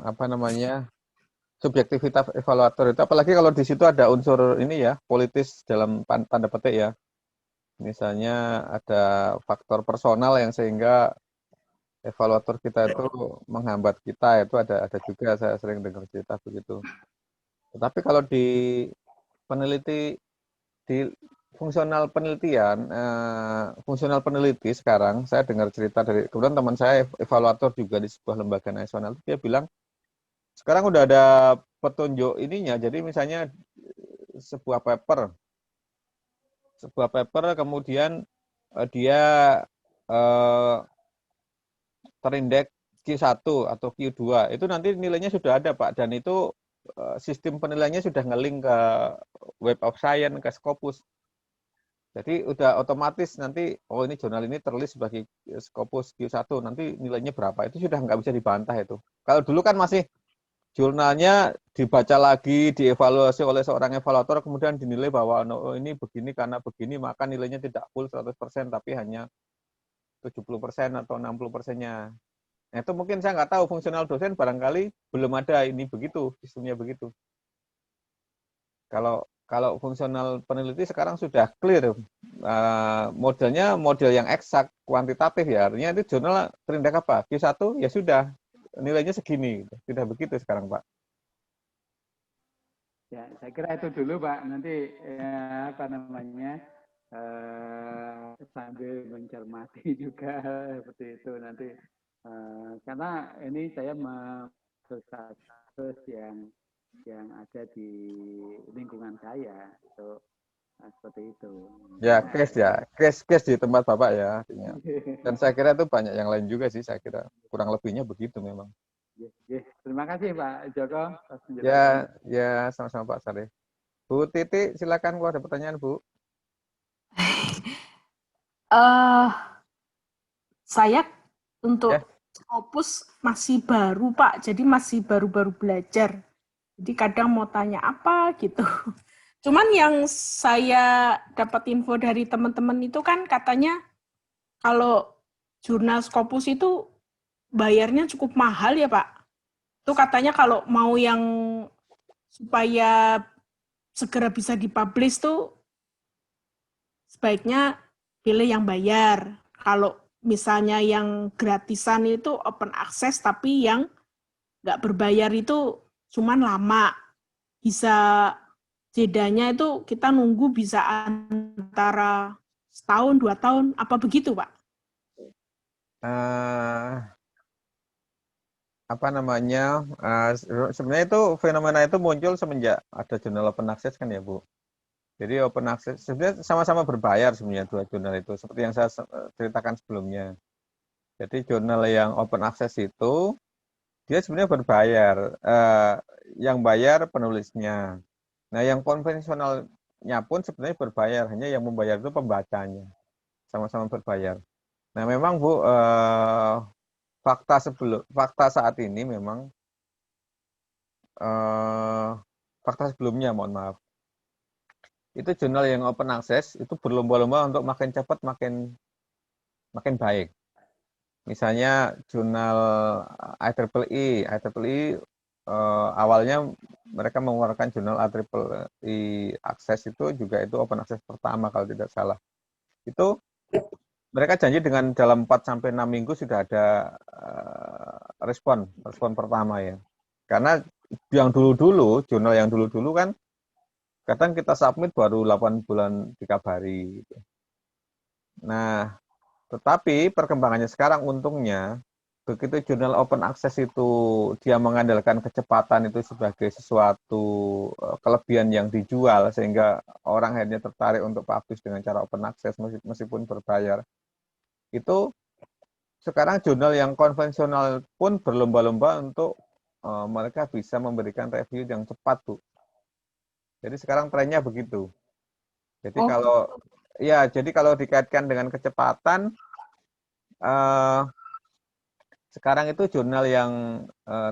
apa namanya subjektivitas evaluator itu apalagi kalau di situ ada unsur ini ya politis dalam tanda petik ya misalnya ada faktor personal yang sehingga evaluator kita itu menghambat kita itu ada juga saya sering dengar cerita begitu tetapi kalau di peneliti di fungsional penelitian fungsional peneliti sekarang saya dengar cerita dari kemudian teman saya evaluator juga di sebuah lembaga nasional dia bilang sekarang udah ada petunjuk ininya. Jadi misalnya sebuah paper kemudian dia terindeks Q1 atau Q2. Itu nanti nilainya sudah ada, Pak. Dan itu sistem penilaiannya sudah ngeling ke Web of Science, ke Scopus. Jadi udah otomatis nanti, oh ini jurnal ini terlist sebagai Scopus Q1, nanti nilainya berapa. Itu sudah nggak bisa dibantah itu. Kalau dulu kan masih jurnalnya dibaca lagi, dievaluasi oleh seorang evaluator, kemudian dinilai bahwa oh, ini begini karena begini, maka nilainya tidak full 100%, tapi hanya 70% atau 60%-nya. Nah, itu mungkin saya nggak tahu, fungsional dosen barangkali belum ada ini begitu, sistemnya begitu. Kalau fungsional peneliti sekarang sudah clear, modelnya model yang eksak, kuantitatif ya, artinya itu jurnal terindeks apa? Q1 ya sudah, nilainya segini, sudah begitu sekarang Pak. Ya, saya kira itu dulu Pak. Nanti apa namanya sambil mencermati juga seperti itu nanti karena ini saya kasus yang ada di lingkungan saya itu seperti itu. Ya, case di tempat Bapak ya. Artinya. Dan saya kira itu banyak yang lain juga sih, saya kira. Kurang lebihnya begitu memang. Terima kasih Pak Joko. Ya, sama-sama Pak Sarif. Bu Titi, silakan kalau ada pertanyaan, Bu. Saya untuk Scopus masih baru Pak, jadi masih baru-baru belajar. Jadi kadang mau tanya apa gitu. Cuman yang saya dapat info dari teman-teman itu kan katanya kalau jurnal Scopus itu bayarnya cukup mahal ya Pak. Itu katanya kalau mau yang supaya segera bisa dipublish tuh sebaiknya pilih yang bayar. Kalau misalnya yang gratisan itu open access tapi yang nggak berbayar itu cuman lama. Bisa jedanya itu kita nunggu bisa antara setahun, 2 tahun, apa begitu Pak? Apa namanya, sebenarnya itu fenomena itu muncul semenjak ada jurnal open access kan ya Bu. Jadi open access sebenarnya sama-sama berbayar sebenarnya dua jurnal itu, seperti yang saya ceritakan sebelumnya. Jadi jurnal yang open access itu dia sebenarnya berbayar, yang bayar penulisnya. Nah yang konvensionalnya pun sebenarnya berbayar, hanya yang membayar itu pembacanya, sama-sama berbayar. Nah memang Bu, fakta saat ini memang fakta sebelumnya mohon maaf. Itu jurnal yang open access itu berlomba-lomba untuk makin cepat makin baik. Misalnya jurnal IEEE awalnya mereka mengeluarkan jurnal IEEE Access itu juga itu open access pertama kalau tidak salah. Itu mereka janji dengan dalam 4 sampai 6 minggu sudah ada respon pertama ya. Karena yang dulu-dulu, jurnal yang dulu-dulu kan kadang kita submit baru 8 bulan dikabari gitu. Nah, tetapi perkembangannya sekarang untungnya begitu jurnal open access itu dia mengandalkan kecepatan itu sebagai sesuatu kelebihan yang dijual sehingga orang akhirnya tertarik untuk publish dengan cara open access meskipun berbayar. Itu sekarang jurnal yang konvensional pun berlomba-lomba untuk mereka bisa memberikan review yang cepat, Bu. Jadi sekarang trennya begitu. Jadi jadi kalau dikaitkan dengan kecepatan sekarang itu jurnal yang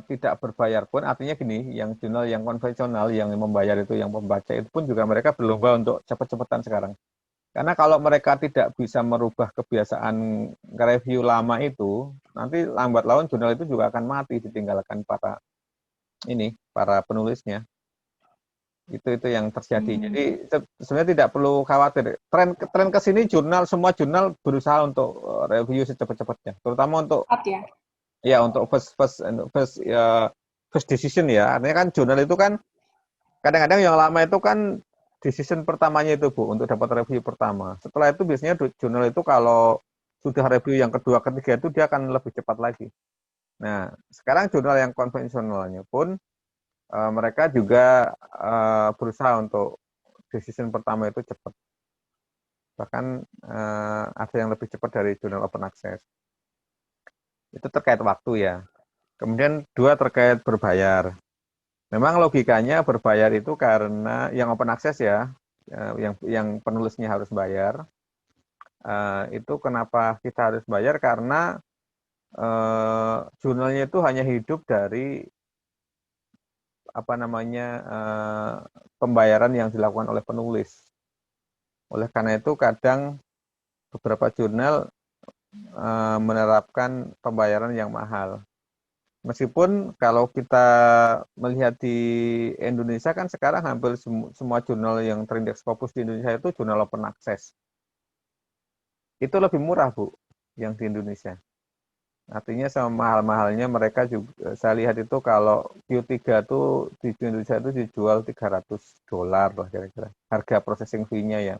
tidak berbayar pun artinya gini, yang jurnal yang konvensional yang membayar itu yang pembaca itu pun juga mereka berlomba untuk cepat-cepatan sekarang. Karena kalau mereka tidak bisa merubah kebiasaan review lama itu, nanti lambat laun jurnal itu juga akan mati ditinggalkan para penulisnya. Itu yang terjadi. Jadi sebenarnya tidak perlu khawatir. Tren ke sini semua jurnal berusaha untuk review secepat-cepatnya, terutama untuk untuk first decision ya. Artinya kan jurnal itu kan kadang-kadang yang lama itu kan decision pertamanya itu Bu untuk dapat review pertama. Setelah itu biasanya jurnal itu kalau sudah review yang kedua ketiga itu dia akan lebih cepat lagi. Nah, sekarang jurnal yang konvensionalnya pun mereka juga berusaha untuk decision pertama itu cepat. Bahkan ada yang lebih cepat dari jurnal open access. Itu terkait waktu ya. Kemudian 2 terkait berbayar. Memang logikanya berbayar itu karena yang open access ya, yang penulisnya harus bayar. Itu kenapa kita harus bayar karena jurnalnya itu hanya hidup dari pembayaran yang dilakukan oleh penulis. Oleh karena itu kadang beberapa jurnal menerapkan pembayaran yang mahal. Meskipun kalau kita melihat di Indonesia kan sekarang hampir semua jurnal yang terindeks Scopus di Indonesia itu jurnal open access. Itu lebih murah, Bu, yang di Indonesia. Artinya sama mahal-mahalnya mereka juga, saya lihat itu kalau Q3 itu di Indonesia itu dijual $300 lah kira-kira. Harga processing fee-nya ya.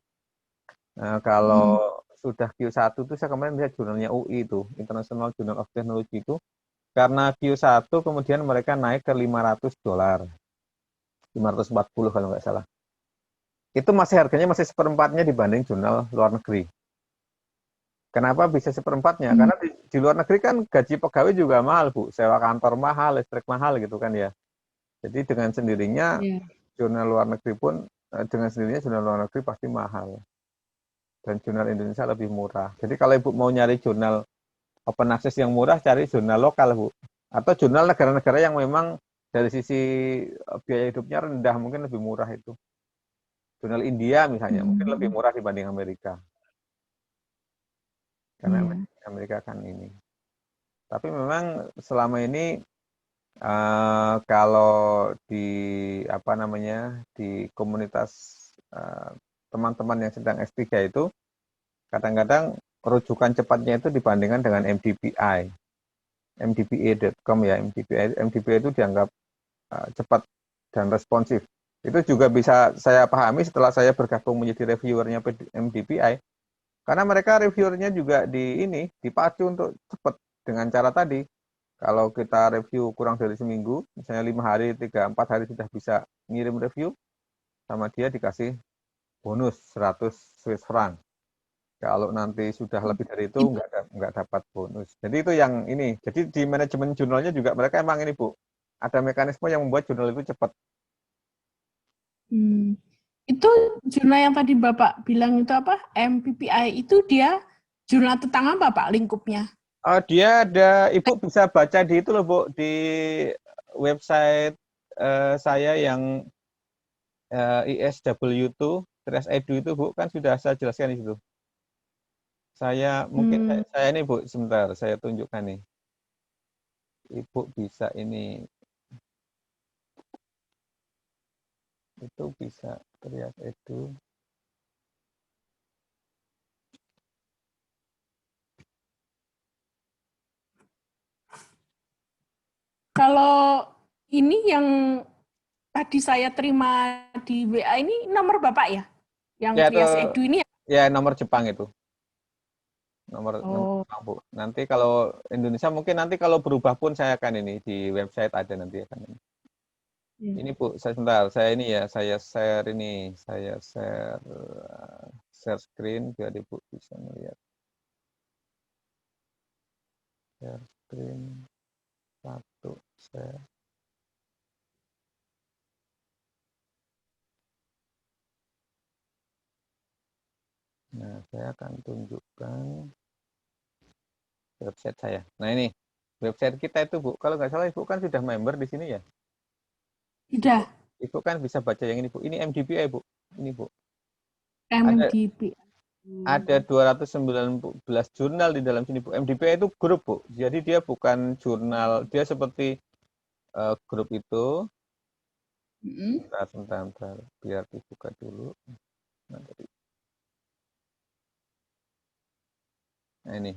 Nah, kalau sudah Q1 itu saya kemarin lihat jurnalnya UI itu, International Journal of Technology itu, karena Q1 kemudian mereka naik ke $500, 540 kalau nggak salah. Itu harganya masih seperempatnya dibanding jurnal luar negeri. Kenapa bisa seperempatnya? Karena di luar negeri kan gaji pegawai juga mahal, Bu. Sewa kantor mahal, listrik mahal gitu kan ya. Jadi dengan sendirinya jurnal luar negeri pun jurnal luar negeri pasti mahal. Dan jurnal Indonesia lebih murah. Jadi kalau Ibu mau nyari jurnal open access yang murah, cari jurnal lokal, Bu. Atau jurnal negara-negara yang memang dari sisi biaya hidupnya rendah, mungkin lebih murah itu. Jurnal India misalnya, mungkin lebih murah dibanding Amerika. Karena Amerika kan ini. Tapi memang selama ini kalau di di komunitas teman-teman yang sedang S3 itu, kadang-kadang rujukan cepatnya itu dibandingkan dengan MDPI. MDPA.com ya, MDPI itu dianggap cepat dan responsif. Itu juga bisa saya pahami setelah saya bergabung menjadi reviewernya MDPI, karena mereka reviewernya juga dipacu untuk cepat dengan cara tadi. Kalau kita review kurang dari seminggu, misalnya 5 hari, 3-4 hari sudah bisa ngirim review, sama dia dikasih bonus 100 Swiss franc. Kalau nanti sudah lebih dari itu nggak dapat bonus. Jadi itu yang ini. Jadi di manajemen jurnalnya juga mereka emang ini Bu, ada mekanisme yang membuat jurnal itu cepat. Itu jurnal yang tadi Bapak bilang itu apa? MPPI itu dia jurnal tentang apa Pak lingkupnya? Dia ada, Ibu bisa baca di itu loh Bu, di website saya yang ISW2, Edu itu Bu, kan sudah saya jelaskan di situ. Saya mungkin saya ini Bu, sebentar saya tunjukkan nih. Ibu bisa ini, itu bisa teriak itu. Kalau ini yang tadi saya terima di WA ini nomor Bapak ya? Yang Ya itu Trias Edu ini ya? ya nomor Jepang itu. Nomor Oh, Jepang, Bu. Nanti kalau Indonesia mungkin nanti kalau berubah pun saya akan ini di website ada nanti akan ini. iya. Ini Bu, saya sebentar, saya ini ya, saya share ini, saya share screen biar Ibu bisa melihat. Share screen satu, share. Nah, saya akan tunjukkan website saya. Nah ini website kita itu Bu, kalau nggak salah Ibu kan sudah member di sini ya. Sudah Ibu kan bisa baca yang ini Bu. Ini MDPI Bu. Ini Bu. MDP. Ada 219 jurnal di dalam sini Bu. MDPI itu grup Bu. Jadi dia bukan jurnal, dia seperti grup itu. Sebentar, biar dibuka dulu. Nah ini.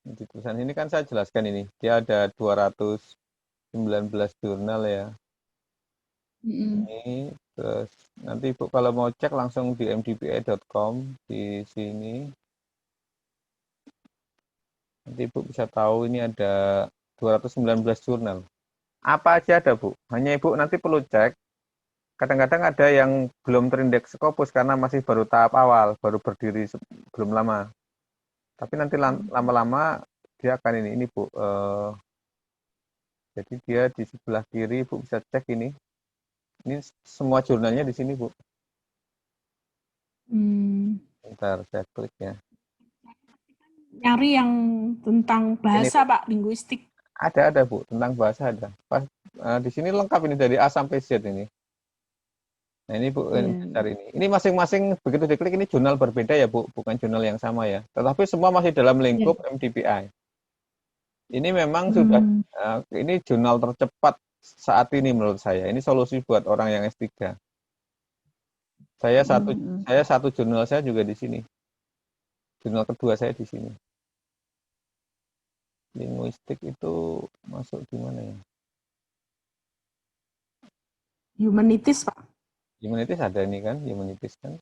Di tulisan ini kan saya jelaskan ini. Dia ada 219 jurnal ya. Ini terus nanti Ibu kalau mau cek langsung di mdpa.com di sini. Nanti Ibu bisa tahu ini ada 219 jurnal. Apa aja ada Bu? Hanya Ibu nanti perlu cek. Kadang-kadang ada yang belum terindeks Scopus karena masih baru tahap awal, baru berdiri belum lama. Tapi nanti lama-lama dia akan ini Bu. Jadi dia di sebelah kiri Bu bisa cek ini. Ini semua jurnalnya di sini Bu. Bentar saya klik ya. Nyari yang tentang bahasa Ini, Pak, linguistik. ada Bu, tentang bahasa ada. Pas, di sini lengkap ini dari A sampai Z ini. Nah ini Bu, cari ini. Ini masing-masing begitu diklik ini jurnal berbeda ya Bu, bukan jurnal yang sama ya. Tetapi semua masih dalam lingkup MDPI. Ini memang sudah, ini jurnal tercepat saat ini menurut saya. Ini solusi buat orang yang S3. Saya satu jurnal saya juga di sini. Jurnal kedua saya di sini. Linguistik itu masuk di mana ya? Humanities Pak. Humanities ada ini kan, humanities kan.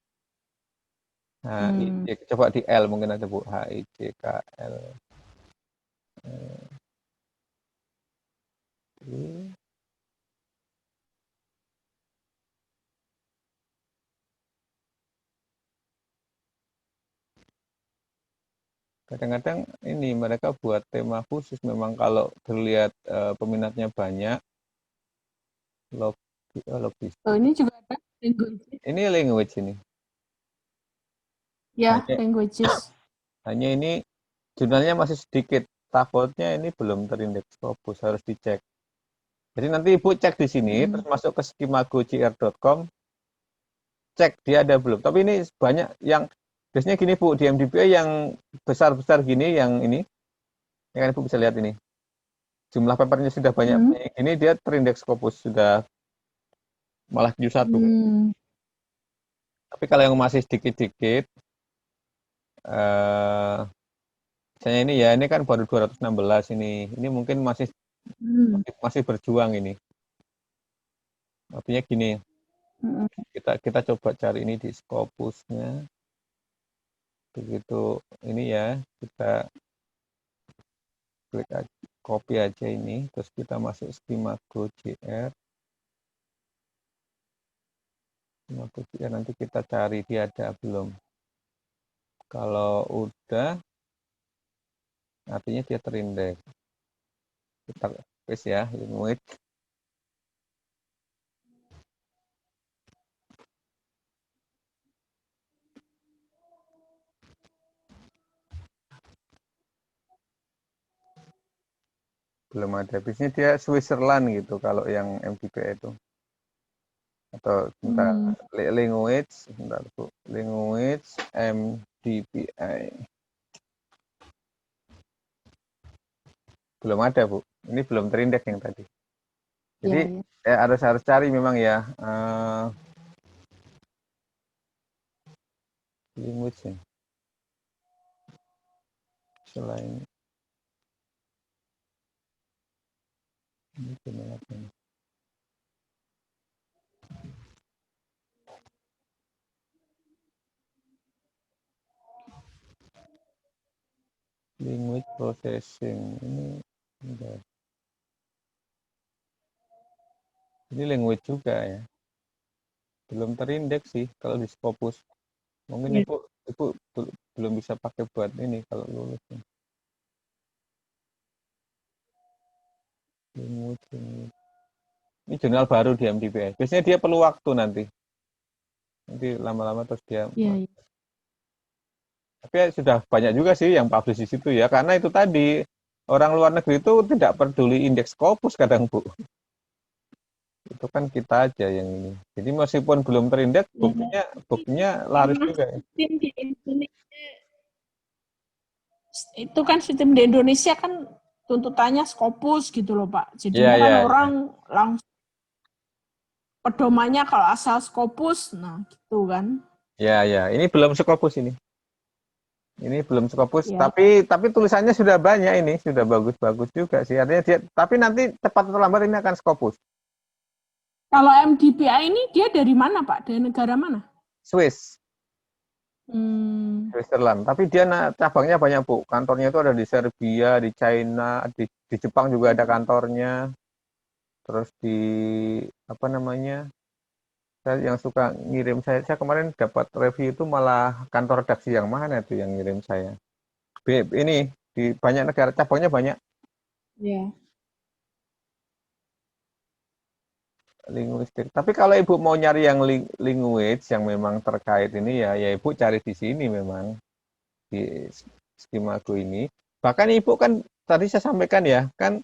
Coba di L mungkin ada Bu, HIJKL. Kadang-kadang ini mereka buat tema khusus memang kalau terlihat peminatnya banyak. Logistik. Ini juga ada language. Ini language ini. Ya, languages. Hanya ini jurnalnya masih sedikit. Takutnya ini belum terindeks Scopus, harus dicek. Jadi nanti Ibu cek di sini, terus masuk ke skimagocr.com, cek dia ada belum. Tapi ini banyak yang, biasanya gini Bu, di MDPI yang besar-besar gini, yang ini, yang Ibu bisa lihat ini. Jumlah papernya sudah banyak, ini dia terindeks Scopus, sudah malah Q1. Tapi kalau yang masih sedikit-sedikit, misalnya ini ya, ini kan baru 216 ini mungkin masih berjuang ini. Artinya gini, kita coba cari ini di Scopusnya. Begitu ini ya, kita klik aja, copy aja ini, terus kita masuk SkimaGo.jr. SkimaGo.jr nanti kita cari dia ada belum. Kalau udah, artinya dia terindeks. Kita paste ya, language. Belum ada. Biasanya dia Switzerland gitu kalau yang MDPI itu. Atau language, language MDPI. MDPI. Belum ada, Bu. Ini belum terindeks yang tadi. Jadi harus cari memang ya language ya. Selain ini gimana ini? Language processing ini enggak. Ini language juga ya. Belum terindeks sih kalau di Scopus. Mungkin ibu belum bisa pakai buat ini kalau lulus. Language. Ini jurnal baru di MDPI. Biasanya dia perlu waktu nanti. Nanti lama-lama terus dia. Iya. Tapi sudah banyak juga sih yang publish di situ ya. Karena itu tadi orang luar negeri itu tidak peduli indeks Scopus kadang, Bu. Itu kan kita aja yang ini. Jadi meskipun belum terindeks, buktinya laris juga ya. Itu kan sistem di Indonesia kan tuntutannya Scopus gitu loh, Pak. Jadinya kan orang langsung pedomannya kalau asal Scopus, nah gitu kan. Ya, ini belum Scopus ini. Ini belum Scopus, tapi tulisannya sudah banyak ini, sudah bagus-bagus juga sih. Artinya dia, tapi nanti cepat atau lambat ini akan Scopus. Kalau MDPI ini dia dari mana, Pak? Dari negara mana? Swiss. Switzerland. Tapi dia cabangnya banyak, Bu. Kantornya itu ada di Serbia, di China, di Jepang juga ada kantornya. Terus di apa namanya? Saya yang suka ngirim saya kemarin dapat review itu malah kantor redaksi yang mana itu yang ngirim saya. Ini di banyak negara cabangnya banyak. Iya. Linguistik. Tapi kalau Ibu mau nyari yang language yang memang terkait ini ya Ibu cari di sini memang di Skimago ini. Bahkan Ibu kan tadi saya sampaikan ya, kan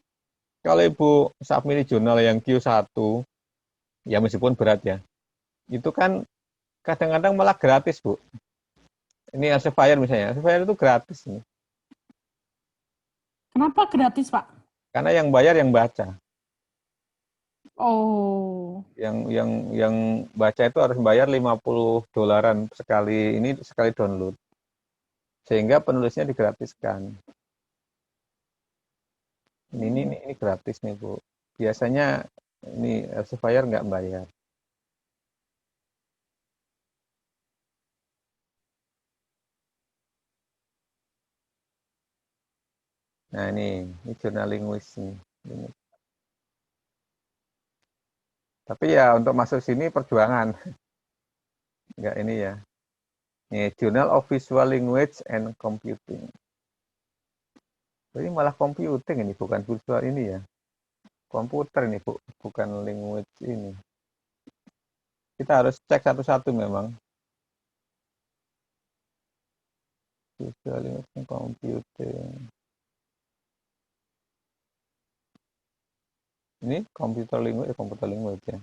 kalau Ibu submit jurnal yang Q1 ya meskipun berat ya. Itu kan kadang-kadang malah gratis, Bu. Ini Elsevier misalnya. Elsevier itu gratis nih. Kenapa gratis, Pak? Karena yang bayar yang baca. Oh. Yang baca itu harus bayar $50 sekali download. Sehingga penulisnya digratiskan. Ini gratis nih, Bu. Biasanya ini Elsevier nggak bayar. Nah ini jurnal linguis nih. Tapi ya untuk masuk sini perjuangan. Enggak ini ya. Ini Journal of Visual Language and Computing. Ini malah computing ini, bukan visual ini ya. Komputer ini, Bu. Bukan language ini. Kita harus cek satu-satu memang. Visual Language and Computing. Ini computer language ya.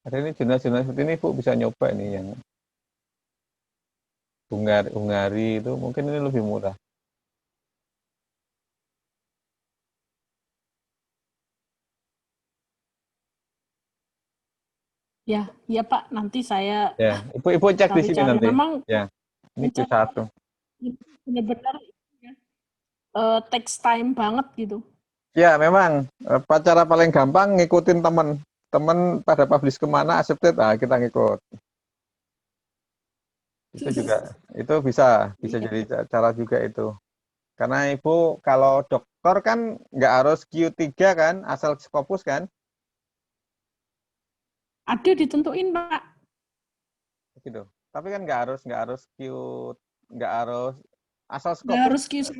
Ada ini jurnal-jurnal seperti ini, Bu, bisa nyoba nih yang Hungari itu mungkin ini lebih murah. Ya, iya Pak. Nanti saya Ya, Ibu cek di sini nanti. Memang ya, ini Q1. Benar-benar takes time banget gitu. Ya, memang cara paling gampang ngikutin teman. Teman pada publish kemana, accepted, kita ngikut. Itu juga, itu bisa jadi cara juga itu. Karena Ibu kalau dokter kan nggak harus Q3 kan, asal Scopus kan? Ada ditentuin, Pak. Gitu. Tapi kan nggak harus nggak harus asal Scopus. Nggak harus Q1,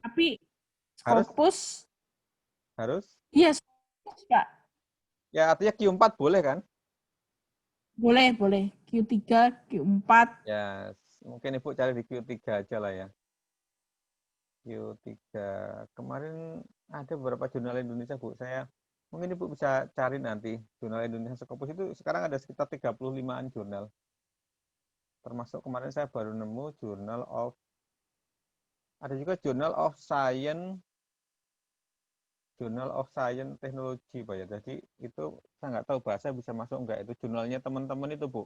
tapi Scopus harus? Iya, Scopus, Pak. Ya artinya Q4 boleh kan? Boleh. Q3, Q4. Ya, mungkin Ibu cari di Q3 aja lah ya. Q3. Kemarin ada beberapa jurnal Indonesia, Bu. Saya Mungkin Ibu bisa cari nanti jurnal Indonesia Scopus itu sekarang ada sekitar 35-an jurnal. Termasuk kemarin saya baru nemu ada juga Journal of Science Technology Pak ya. Jadi itu saya nggak tahu bahasa bisa masuk nggak, itu jurnalnya teman-teman itu Bu.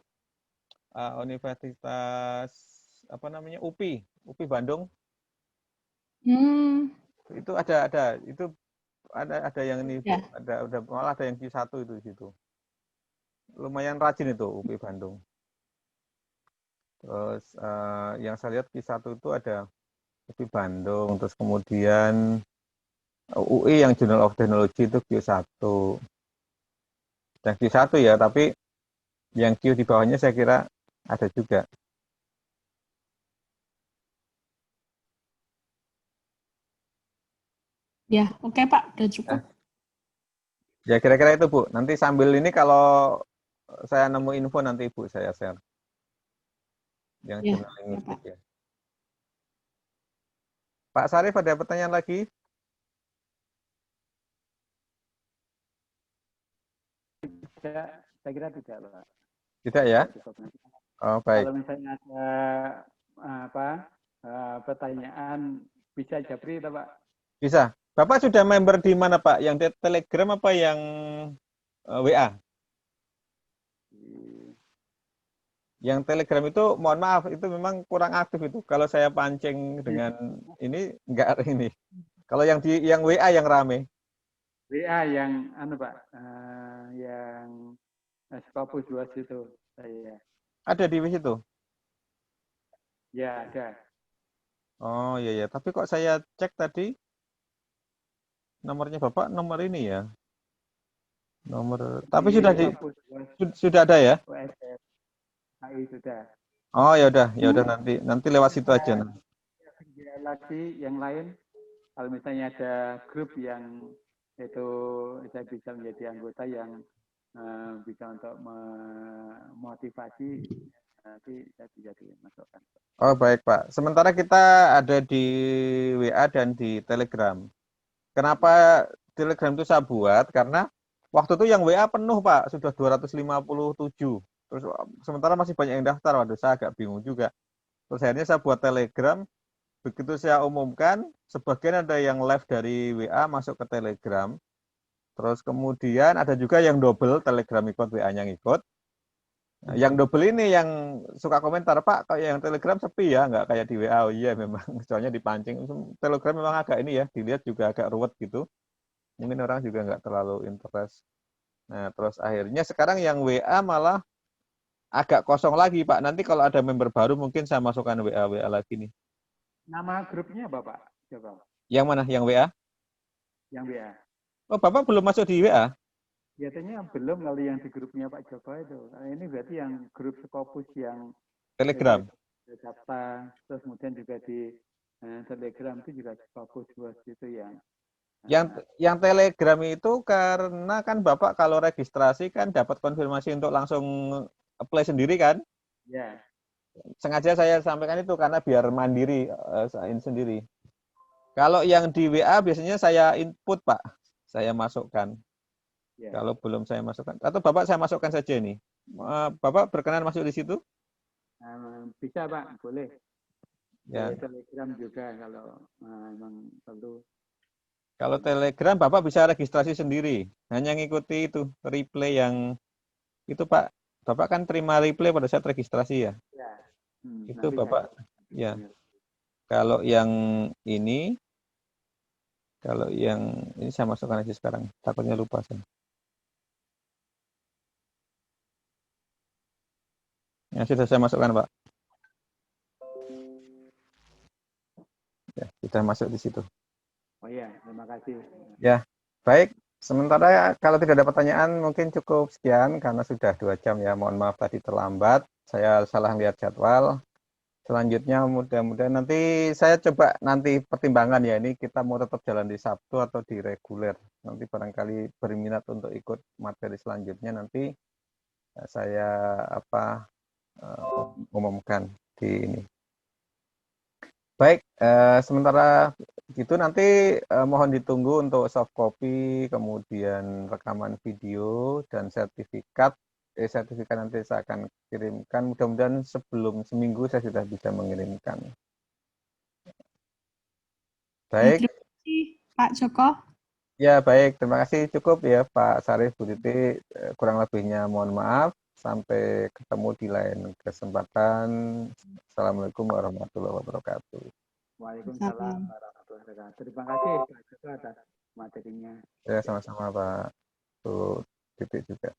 Universitas apa namanya UPI Bandung. Itu ada yang ini Bu, Ya. ada malah ada yang Q1 itu di situ. Lumayan rajin itu UPI Bandung. Terus yang saya lihat Q1 itu ada UPI Bandung, terus kemudian UI yang Journal of Technology itu Q1. Dan Q1 ya, tapi yang Q di bawahnya saya kira ada juga. Ya, oke Pak, udah cukup. Ya kira-kira itu Bu. Nanti sambil ini kalau saya nemu info nanti Ibu saya share. Yang Ya, jurnal ya linguistik Pak. ya. Pak Sarif ada pertanyaan lagi? Tidak, saya kira tidak, Pak. Tidak ya? Cukup nanti. Oh baik. Kalau misalnya ada pertanyaan bisa japri, Pak. Bisa. Bapak sudah member di mana Pak? Yang di Telegram apa yang WA? Yang Telegram itu mohon maaf itu memang kurang aktif itu. Kalau saya pancing dengan ini enggak ini. Kalau yang WA yang rame. WA yang Pak, yang Scopus 2 itu saya. Ada di situ. Ya, ada. Oh iya ya, tapi kok saya cek tadi nomornya Bapak nomor ini ya. Tapi sudah ada ya? USS HI sudah. Oh ya udah nanti lewat situ aja. Lagi yang lain, kalau misalnya ada grup yang itu saya bisa menjadi anggota yang bisa untuk memotivasi, nanti saya bisa dimasukkan. Oh baik Pak. Sementara kita ada di WA dan di Telegram. Kenapa Telegram itu saya buat? Karena waktu itu yang WA penuh Pak, sudah 257. Terus sementara masih banyak yang daftar, waduh saya agak bingung juga. Terus akhirnya saya buat Telegram, begitu saya umumkan, sebagian ada yang live dari WA masuk ke Telegram. Terus kemudian ada juga yang double, Telegram ikut, WA-nya ngikut. Nah, yang double ini yang suka komentar, Pak, kayak yang Telegram sepi ya, nggak kayak di WA. Oh iya memang, soalnya dipancing. Telegram memang agak ini ya, dilihat juga agak ruwet gitu. Mungkin orang juga nggak terlalu interest. Nah, terus akhirnya sekarang yang WA malah agak kosong lagi, Pak. Nanti kalau ada member baru mungkin saya masukkan WA lagi nih. Nama grupnya Bapak? Coba. Yang mana? Yang WA? Yang WA. Oh, Bapak belum masuk di WA? Biasanya belum kali yang di grupnya Pak Joko itu. Nah, ini berarti yang grup Scopus yang Telegram. data, terus kemudian juga di Telegram itu juga Scopus itu yang yang Telegram itu karena kan Bapak kalau registrasi kan dapat konfirmasi untuk langsung apply sendiri kan? ya. Sengaja saya sampaikan itu karena biar mandiri saya sendiri. Kalau yang di WA biasanya saya input Pak, saya masukkan. Ya. Kalau belum saya masukkan, atau Bapak saya masukkan saja nih. Bapak berkenan masuk di situ? Bisa Pak, boleh. Ya. Telegram juga kalau memang perlu. Kalau Telegram Bapak bisa registrasi sendiri, hanya ngikuti itu replay yang itu Pak. Bapak kan terima replay pada saat registrasi ya. Ya. Itu Bapak. Ya. Kalau yang ini saya masukkan aja sekarang. Takutnya lupa saya. Ya, sudah saya masukkan, Pak. Ya, sudah masuk di situ. Oh iya, terima kasih. Ya, baik. Sementara kalau tidak ada pertanyaan, mungkin cukup sekian karena sudah 2 jam ya. Mohon maaf tadi terlambat. Saya salah lihat jadwal. Selanjutnya mudah-mudahan nanti saya coba nanti pertimbangan ya. Ini kita mau tetap jalan di Sabtu atau di reguler. Nanti barangkali berminat untuk ikut materi selanjutnya nanti saya umumkan di ini. Baik, sementara gitu nanti mohon ditunggu untuk soft copy, kemudian rekaman video dan sertifikat. Sertifikat nanti saya akan kirimkan. Mudah-mudahan sebelum seminggu saya sudah bisa mengirimkan. Baik. Terima kasih Pak Joko. Ya, baik. Terima kasih. Cukup ya Pak Sarif, Bu Titi. Kurang lebihnya mohon maaf. Sampai ketemu di lain kesempatan. Assalamualaikum warahmatullahi wabarakatuh. Waalaikumsalam warahmatullahi wabarakatuh. Terima kasih Pak Joko atas materinya. Ya, sama-sama Pak Bu Titi juga.